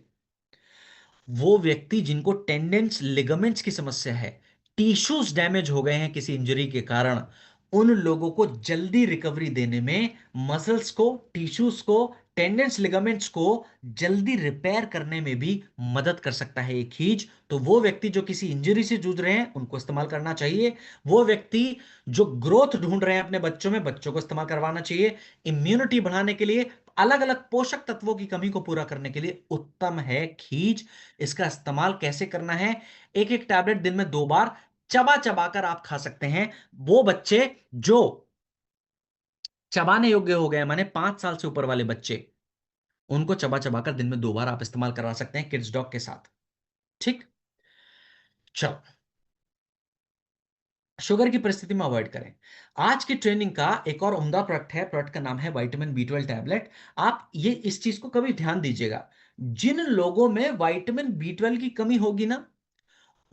वो व्यक्ति जिनको टेंडेंस लिगामेंट्स की समस्या है, टिश्यूज डैमेज हो गए हैं किसी इंजरी के कारण, उन लोगों को जल्दी रिकवरी देने में, मसल्स को, टिश्यूज को, टेंडेंस, लिगामेंट्स को जल्दी रिपेयर करने में भी मदद कर सकता है ये खींच। तो वो व्यक्ति जो किसी इंजरी से जूझ रहे हैं उनको इस्तेमाल करना चाहिए। वो व्यक्ति जो ग्रोथ ढूंढ रहे हैं अपने बच्चों में, बच्चों को इस्तेमाल करवाना चाहिए। इम्यूनिटी बढ़ाने के लिए, अलग अलग पोषक तत्वों की कमी को पूरा करने के लिए उत्तम है खींच। इसका इस्तेमाल कैसे करना है? एक एक टैबलेट दिन में 2 बार चबा चबा कर आप खा सकते हैं। वो बच्चे जो चबाने योग्य हो गए, माने 5 साल से ऊपर वाले बच्चे, उनको चबा चबा कर दिन में 2 बार आप इस्तेमाल करवा सकते हैं किड्स डॉग के साथ। ठीक। चलो, शुगर की परिस्थिति में अवॉइड करें। आज की ट्रेनिंग का एक और उम्दा प्रोडक्ट है, प्रोडक्ट का नाम है विटामिन बी 12 टैबलेट। आप ये इस चीज को कभी ध्यान दीजिएगा, जिन लोगों में विटामिन बी 12 की कमी होगी ना,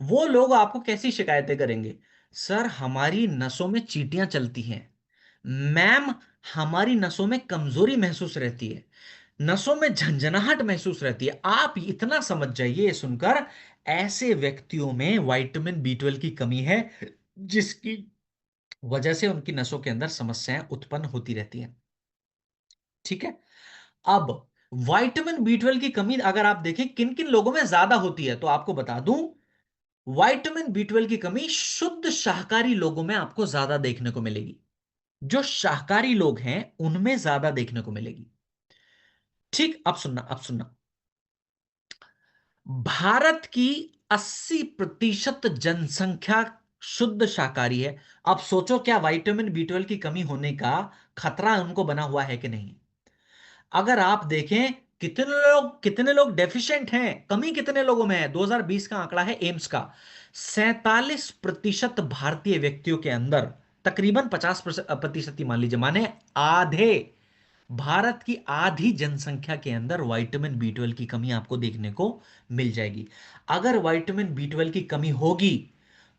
वो लोग आपको कैसी शिकायतें करेंगे? सर, हमारी नसों में चींटियां चलती हैं। मैम, हमारी नसों में कमजोरी महसूस रहती है, नसों में झंझनाहट महसूस रहती है। आप इतना समझ जाइए ये सुनकर, ऐसे व्यक्तियों में विटामिन बी 12 की कमी है, जिसकी वजह से उनकी नसों के अंदर समस्याएं उत्पन्न होती रहती हैं। ठीक है। अब विटामिन बी 12 की कमी अगर आप देखें किन किन लोगों में ज्यादा होती है, तो आपको बता दूं, विटामिन बी 12 की कमी शुद्ध शाकाहारी लोगों में आपको ज्यादा देखने को मिलेगी। जो शाकाहारी लोग हैं उनमें ज्यादा देखने को मिलेगी। ठीक, अब सुनना, अब सुनना। भारत की 80% जनसंख्या शुद्ध शाकाहारी है। अब सोचो, क्या विटामिन बी 12 की कमी होने का खतरा उनको बना हुआ है कि नहीं? अगर आप देखें कितने लोग डेफिशिएंट हैं, कमी कितने लोगों में है, 2020 का आंकड़ा है एम्स का, 47% भारतीय व्यक्तियों के अंदर, तकरीबन 50% ही मान लीजिए, माने आधे, भारत की आधी जनसंख्या के अंदर विटामिन बी 12 की कमी आपको देखने को मिल जाएगी। अगर विटामिन बी 12 की कमी होगी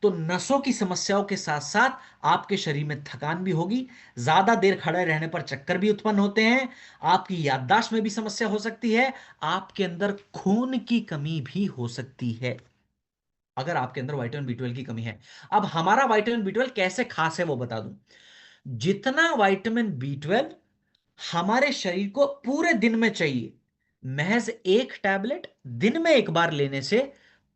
तो नसों की समस्याओं के साथ साथ आपके शरीर में थकान भी होगी, ज्यादा देर खड़े रहने पर चक्कर भी उत्पन्न होते हैं, आपकी याददाश्त में भी समस्या हो सकती है, आपके अंदर खून की कमी भी हो सकती है, अगर आपके अंदर विटामिन बी 12 की कमी है। अब हमारा विटामिन बी 12 कैसे खास है वो बता दूं। जितना विटामिन बी 12 हमारे शरीर को पूरे दिन में चाहिए, महज एक टैबलेट दिन में एक बार लेने से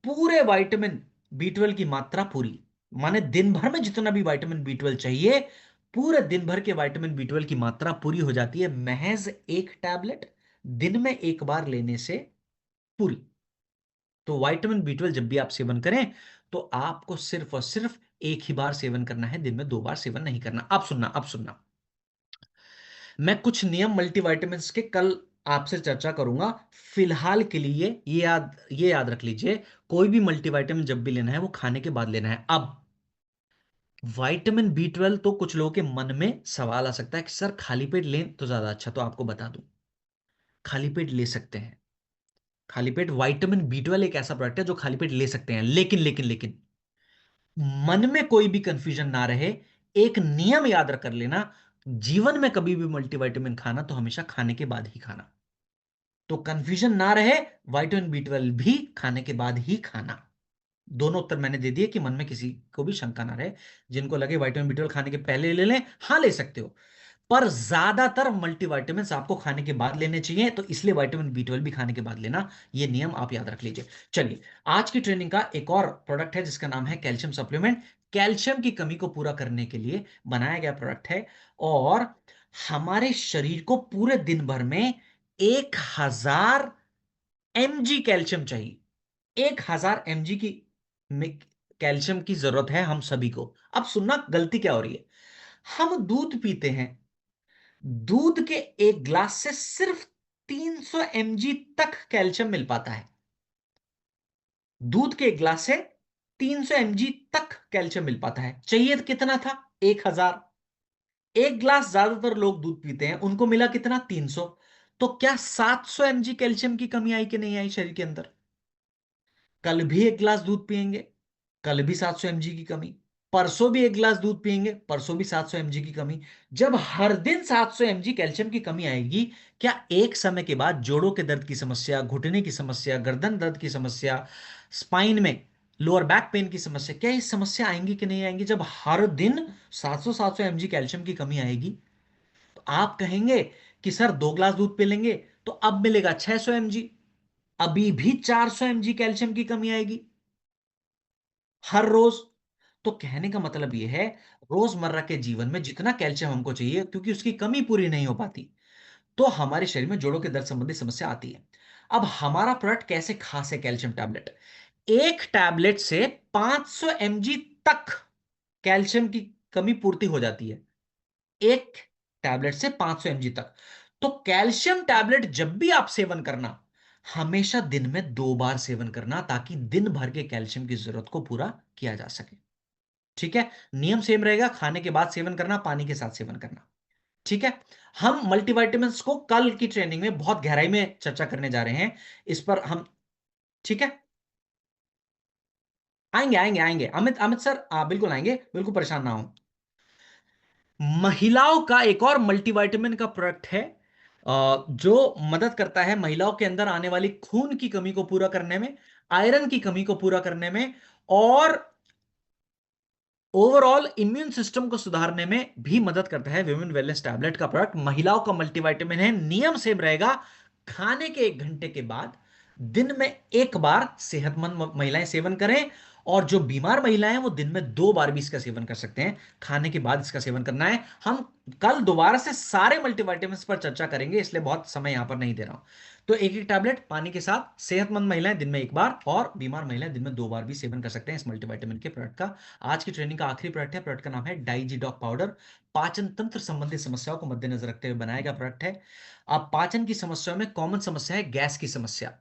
पूरे विटामिन बी 12 की मात्रा पूरी, माने दिन भर में जितना भी विटामिन बी 12 चाहिए, पूरे दिन भर के विटामिन बी 12 की मात्रा पूरी हो जाती है, महज एक टैबलेट दिन में एक बार लेने से पूरी। तो विटामिन बी 12 जब भी आप सेवन करें तो आपको सिर्फ और सिर्फ एक ही बार सेवन करना है, दिन में 2 बार सेवन नहीं करना। अब सुनना, अब सुनना। मैं कुछ नियम मल्टीविटामिन्स के कल आपसे चर्चा करूंगा। फिलहाल के लिए ये याद रख लीजिए, कोई भी मल्टीविटामिन जब भी लेना है वो खाने के बाद लेना है। अब विटामिन बी 12, तो कुछ लोगों के मन में सवाल आ सकता है कि सर खाली पेट लें तो ज्यादा अच्छा, तो आपको बता दूं, खाली पेट ले सकते हैं। खाली पेट विटामिन बी 12 एक ऐसा प्रोडक्ट है जो खाली पेट ले सकते हैं, लेकिन लेकिन लेकिन मन में कोई भी कंफ्यूजन ना रहे, एक नियम याद रख कर लेना, जीवन में कभी भी मल्टीविटामिन खाना तो हमेशा खाने के बाद ही खाना। तो कंफ्यूजन ना रहे, विटामिन बी 12 भी खाने के बाद ही खाना। दोनों उत्तर मैंने दे दिए कि मन में किसी को भी शंका ना रहे। जिनको लगे विटामिन बी 12 खाने के पहले ले लें, हाँ ले सकते हो, पर ज्यादातर मल्टीविटामिन आपको खाने के बाद लेने चाहिए, तो इसलिए विटामिन बी 12 भी खाने के बाद लेना, ये नियम आप याद रख लीजिए। चलिए, आज की ट्रेनिंग का एक और प्रोडक्ट है जिसका नाम है कैल्शियम सप्लीमेंट। कैल्शियम की कमी को पूरा करने के लिए बनाया गया प्रोडक्ट है, और हमारे शरीर को पूरे दिन भर में 1000 mg कैल्शियम चाहिए। 1000 mg की कैल्शियम की जरूरत है हम सभी को। अब सुनना, गलती क्या हो रही है, हम दूध पीते हैं, दूध के एक ग्लास से सिर्फ 300 mg तक कैल्शियम मिल पाता है। दूध के एक ग्लास से 300 mg तक कैल्शियम मिल पाता है, चाहिए कितना था? 1000। एक ग्लास ज्यादातर लोग दूध पीते हैं, उनको मिला कितना? 300। तो क्या 700 mg कैल्शियम की कमी आई कि नहीं आई शरीर के अंदर? कल भी एक गिलास दूध पिएंगे, कल भी 700 mg की कमी, परसों भी एक गिलास दूध पिएंगे, परसों भी 700 mg की कमी। जब हर दिन 700 mg कैल्शियम की कमी आएगी, क्या एक समय के बाद जोड़ों के दर्द की समस्या, घुटने की समस्या, गर्दन दर्द की समस्या, स्पाइन में लोअर बैक पेन की समस्या, क्या ये समस्या आएंगी कि नहीं आएंगी? जब हर दिन 700 एमजी कैल्शियम की कमी आएगी तो आप कहेंगे कि सर 2 ग्लास दूध पी लेंगे तो अब मिलेगा 600 एमजी, अभी भी 400 एमजी कैल्शियम की कमी आएगी हर रोज। तो कहने का मतलब यह है, रोजमर्रा के जीवन में जितना कैल्शियम हमको चाहिए, क्योंकि उसकी कमी पूरी नहीं हो पाती, तो हमारे शरीर में जोड़ों के दर्द संबंधी समस्या आती है। अब हमारा प्रोडक्ट कैसे खास है? कैल्शियम टैबलेट, एक टैबलेट से 500 एमजी तक कैल्शियम की कमी पूर्ति हो जाती है, एक टैबलेट से 500 एमजी तक। तो कैल्शियम टैबलेट जब भी आप सेवन करना, हमेशा दिन में 2 बार सेवन करना, ताकि दिन भर के कैल्शियम की जरूरत को पूरा किया जा सके। ठीक है, नियम सेम रहेगा, खाने के बाद सेवन करना, पानी के साथ सेवन करना। ठीक है। हम मल्टीविटामिन्स को कल की ट्रेनिंग में बहुत गहराई में चर्चा करने जा रहे हैं, इस पर हम। ठीक है, आएंगे आएंगे आएंगे, अमित अमित सर बिल्कुल आएंगे, बिल्कुल परेशान ना हो। महिलाओं का एक और मल्टीविटामिन का प्रोडक्ट है, जो मदद करता है महिलाओं के अंदर आने वाली खून की कमी को पूरा करने में, आयरन की कमी को पूरा करने में, और ओवरऑल इम्यून सिस्टम को सुधारने में भी मदद करता है। विमेन वेलनेस टैबलेट का प्रोडक्ट महिलाओं का मल्टीविटामिन है, नियम सेम रहेगा, खाने के 1 घंटे के बाद दिन में 1 बार सेहतमंद महिलाएं सेवन करें, और जो बीमार महिलाएं हैं वो दिन में 2 बार भी इसका सेवन कर सकते हैं, खाने के बाद इसका सेवन करना है। हम कल दोबारा से सारे मल्टीविटामिन पर चर्चा करेंगे, इसलिए बहुत समय यहां पर नहीं दे रहा हूं। तो एक एक टैबलेट पानी के साथ, सेहतमंद महिलाएं दिन में 1 बार, और बीमार महिलाएं दिन में 2 बार भी सेवन कर सकते हैं इस मल्टीविटामिन के प्रोडक्ट का। आज की ट्रेनिंग का आखिरी प्रोडक्ट है, प्रोडक्ट का नाम है डाइजीडॉक पाउडर। पाचन तंत्र संबंधी समस्याओं को मद्देनजर रखते हुए बनाया गया प्रोडक्ट है। अब पाचन की समस्याओं में कॉमन समस्या है गैस की समस्या,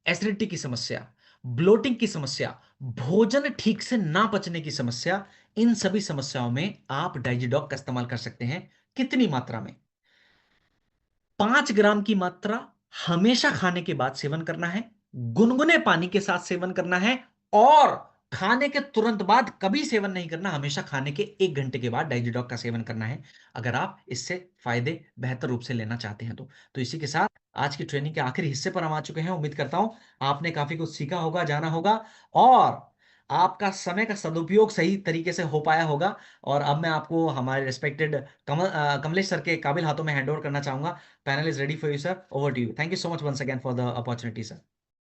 एसिडिटी की समस्या, ब्लोटिंग की समस्या, भोजन ठीक से ना पचने की समस्या। इन सभी समस्याओं में आप डाइजीडॉक का इस्तेमाल कर सकते हैं। कितनी मात्रा में? 5 ग्राम की मात्रा हमेशा खाने के बाद सेवन करना है, गुनगुने पानी के साथ सेवन करना है, और खाने के तुरंत बाद कभी सेवन नहीं करना, हमेशा खाने के 1 घंटे के बाद डाइजीडॉक का सेवन करना है, अगर आप इससे फायदे बेहतर रूप से लेना चाहते हैं तो इसी के साथ आज की ट्रेनिंग के आखिरी हिस्से पर हम आ चुके हैं। उम्मीद करता हूं आपने काफी कुछ सीखा होगा, जाना होगा, और आपका समय का सदुपयोग सही तरीके से हो पाया होगा। और अब मैं आपको हमारे रिस्पेक्टेड कमलेश सर के काबिल हाथों में हैंड ओवर करना चाहूंगा। Panel is ready for you, sir. Over to you. Thank you so much once again for the opportunity, sir.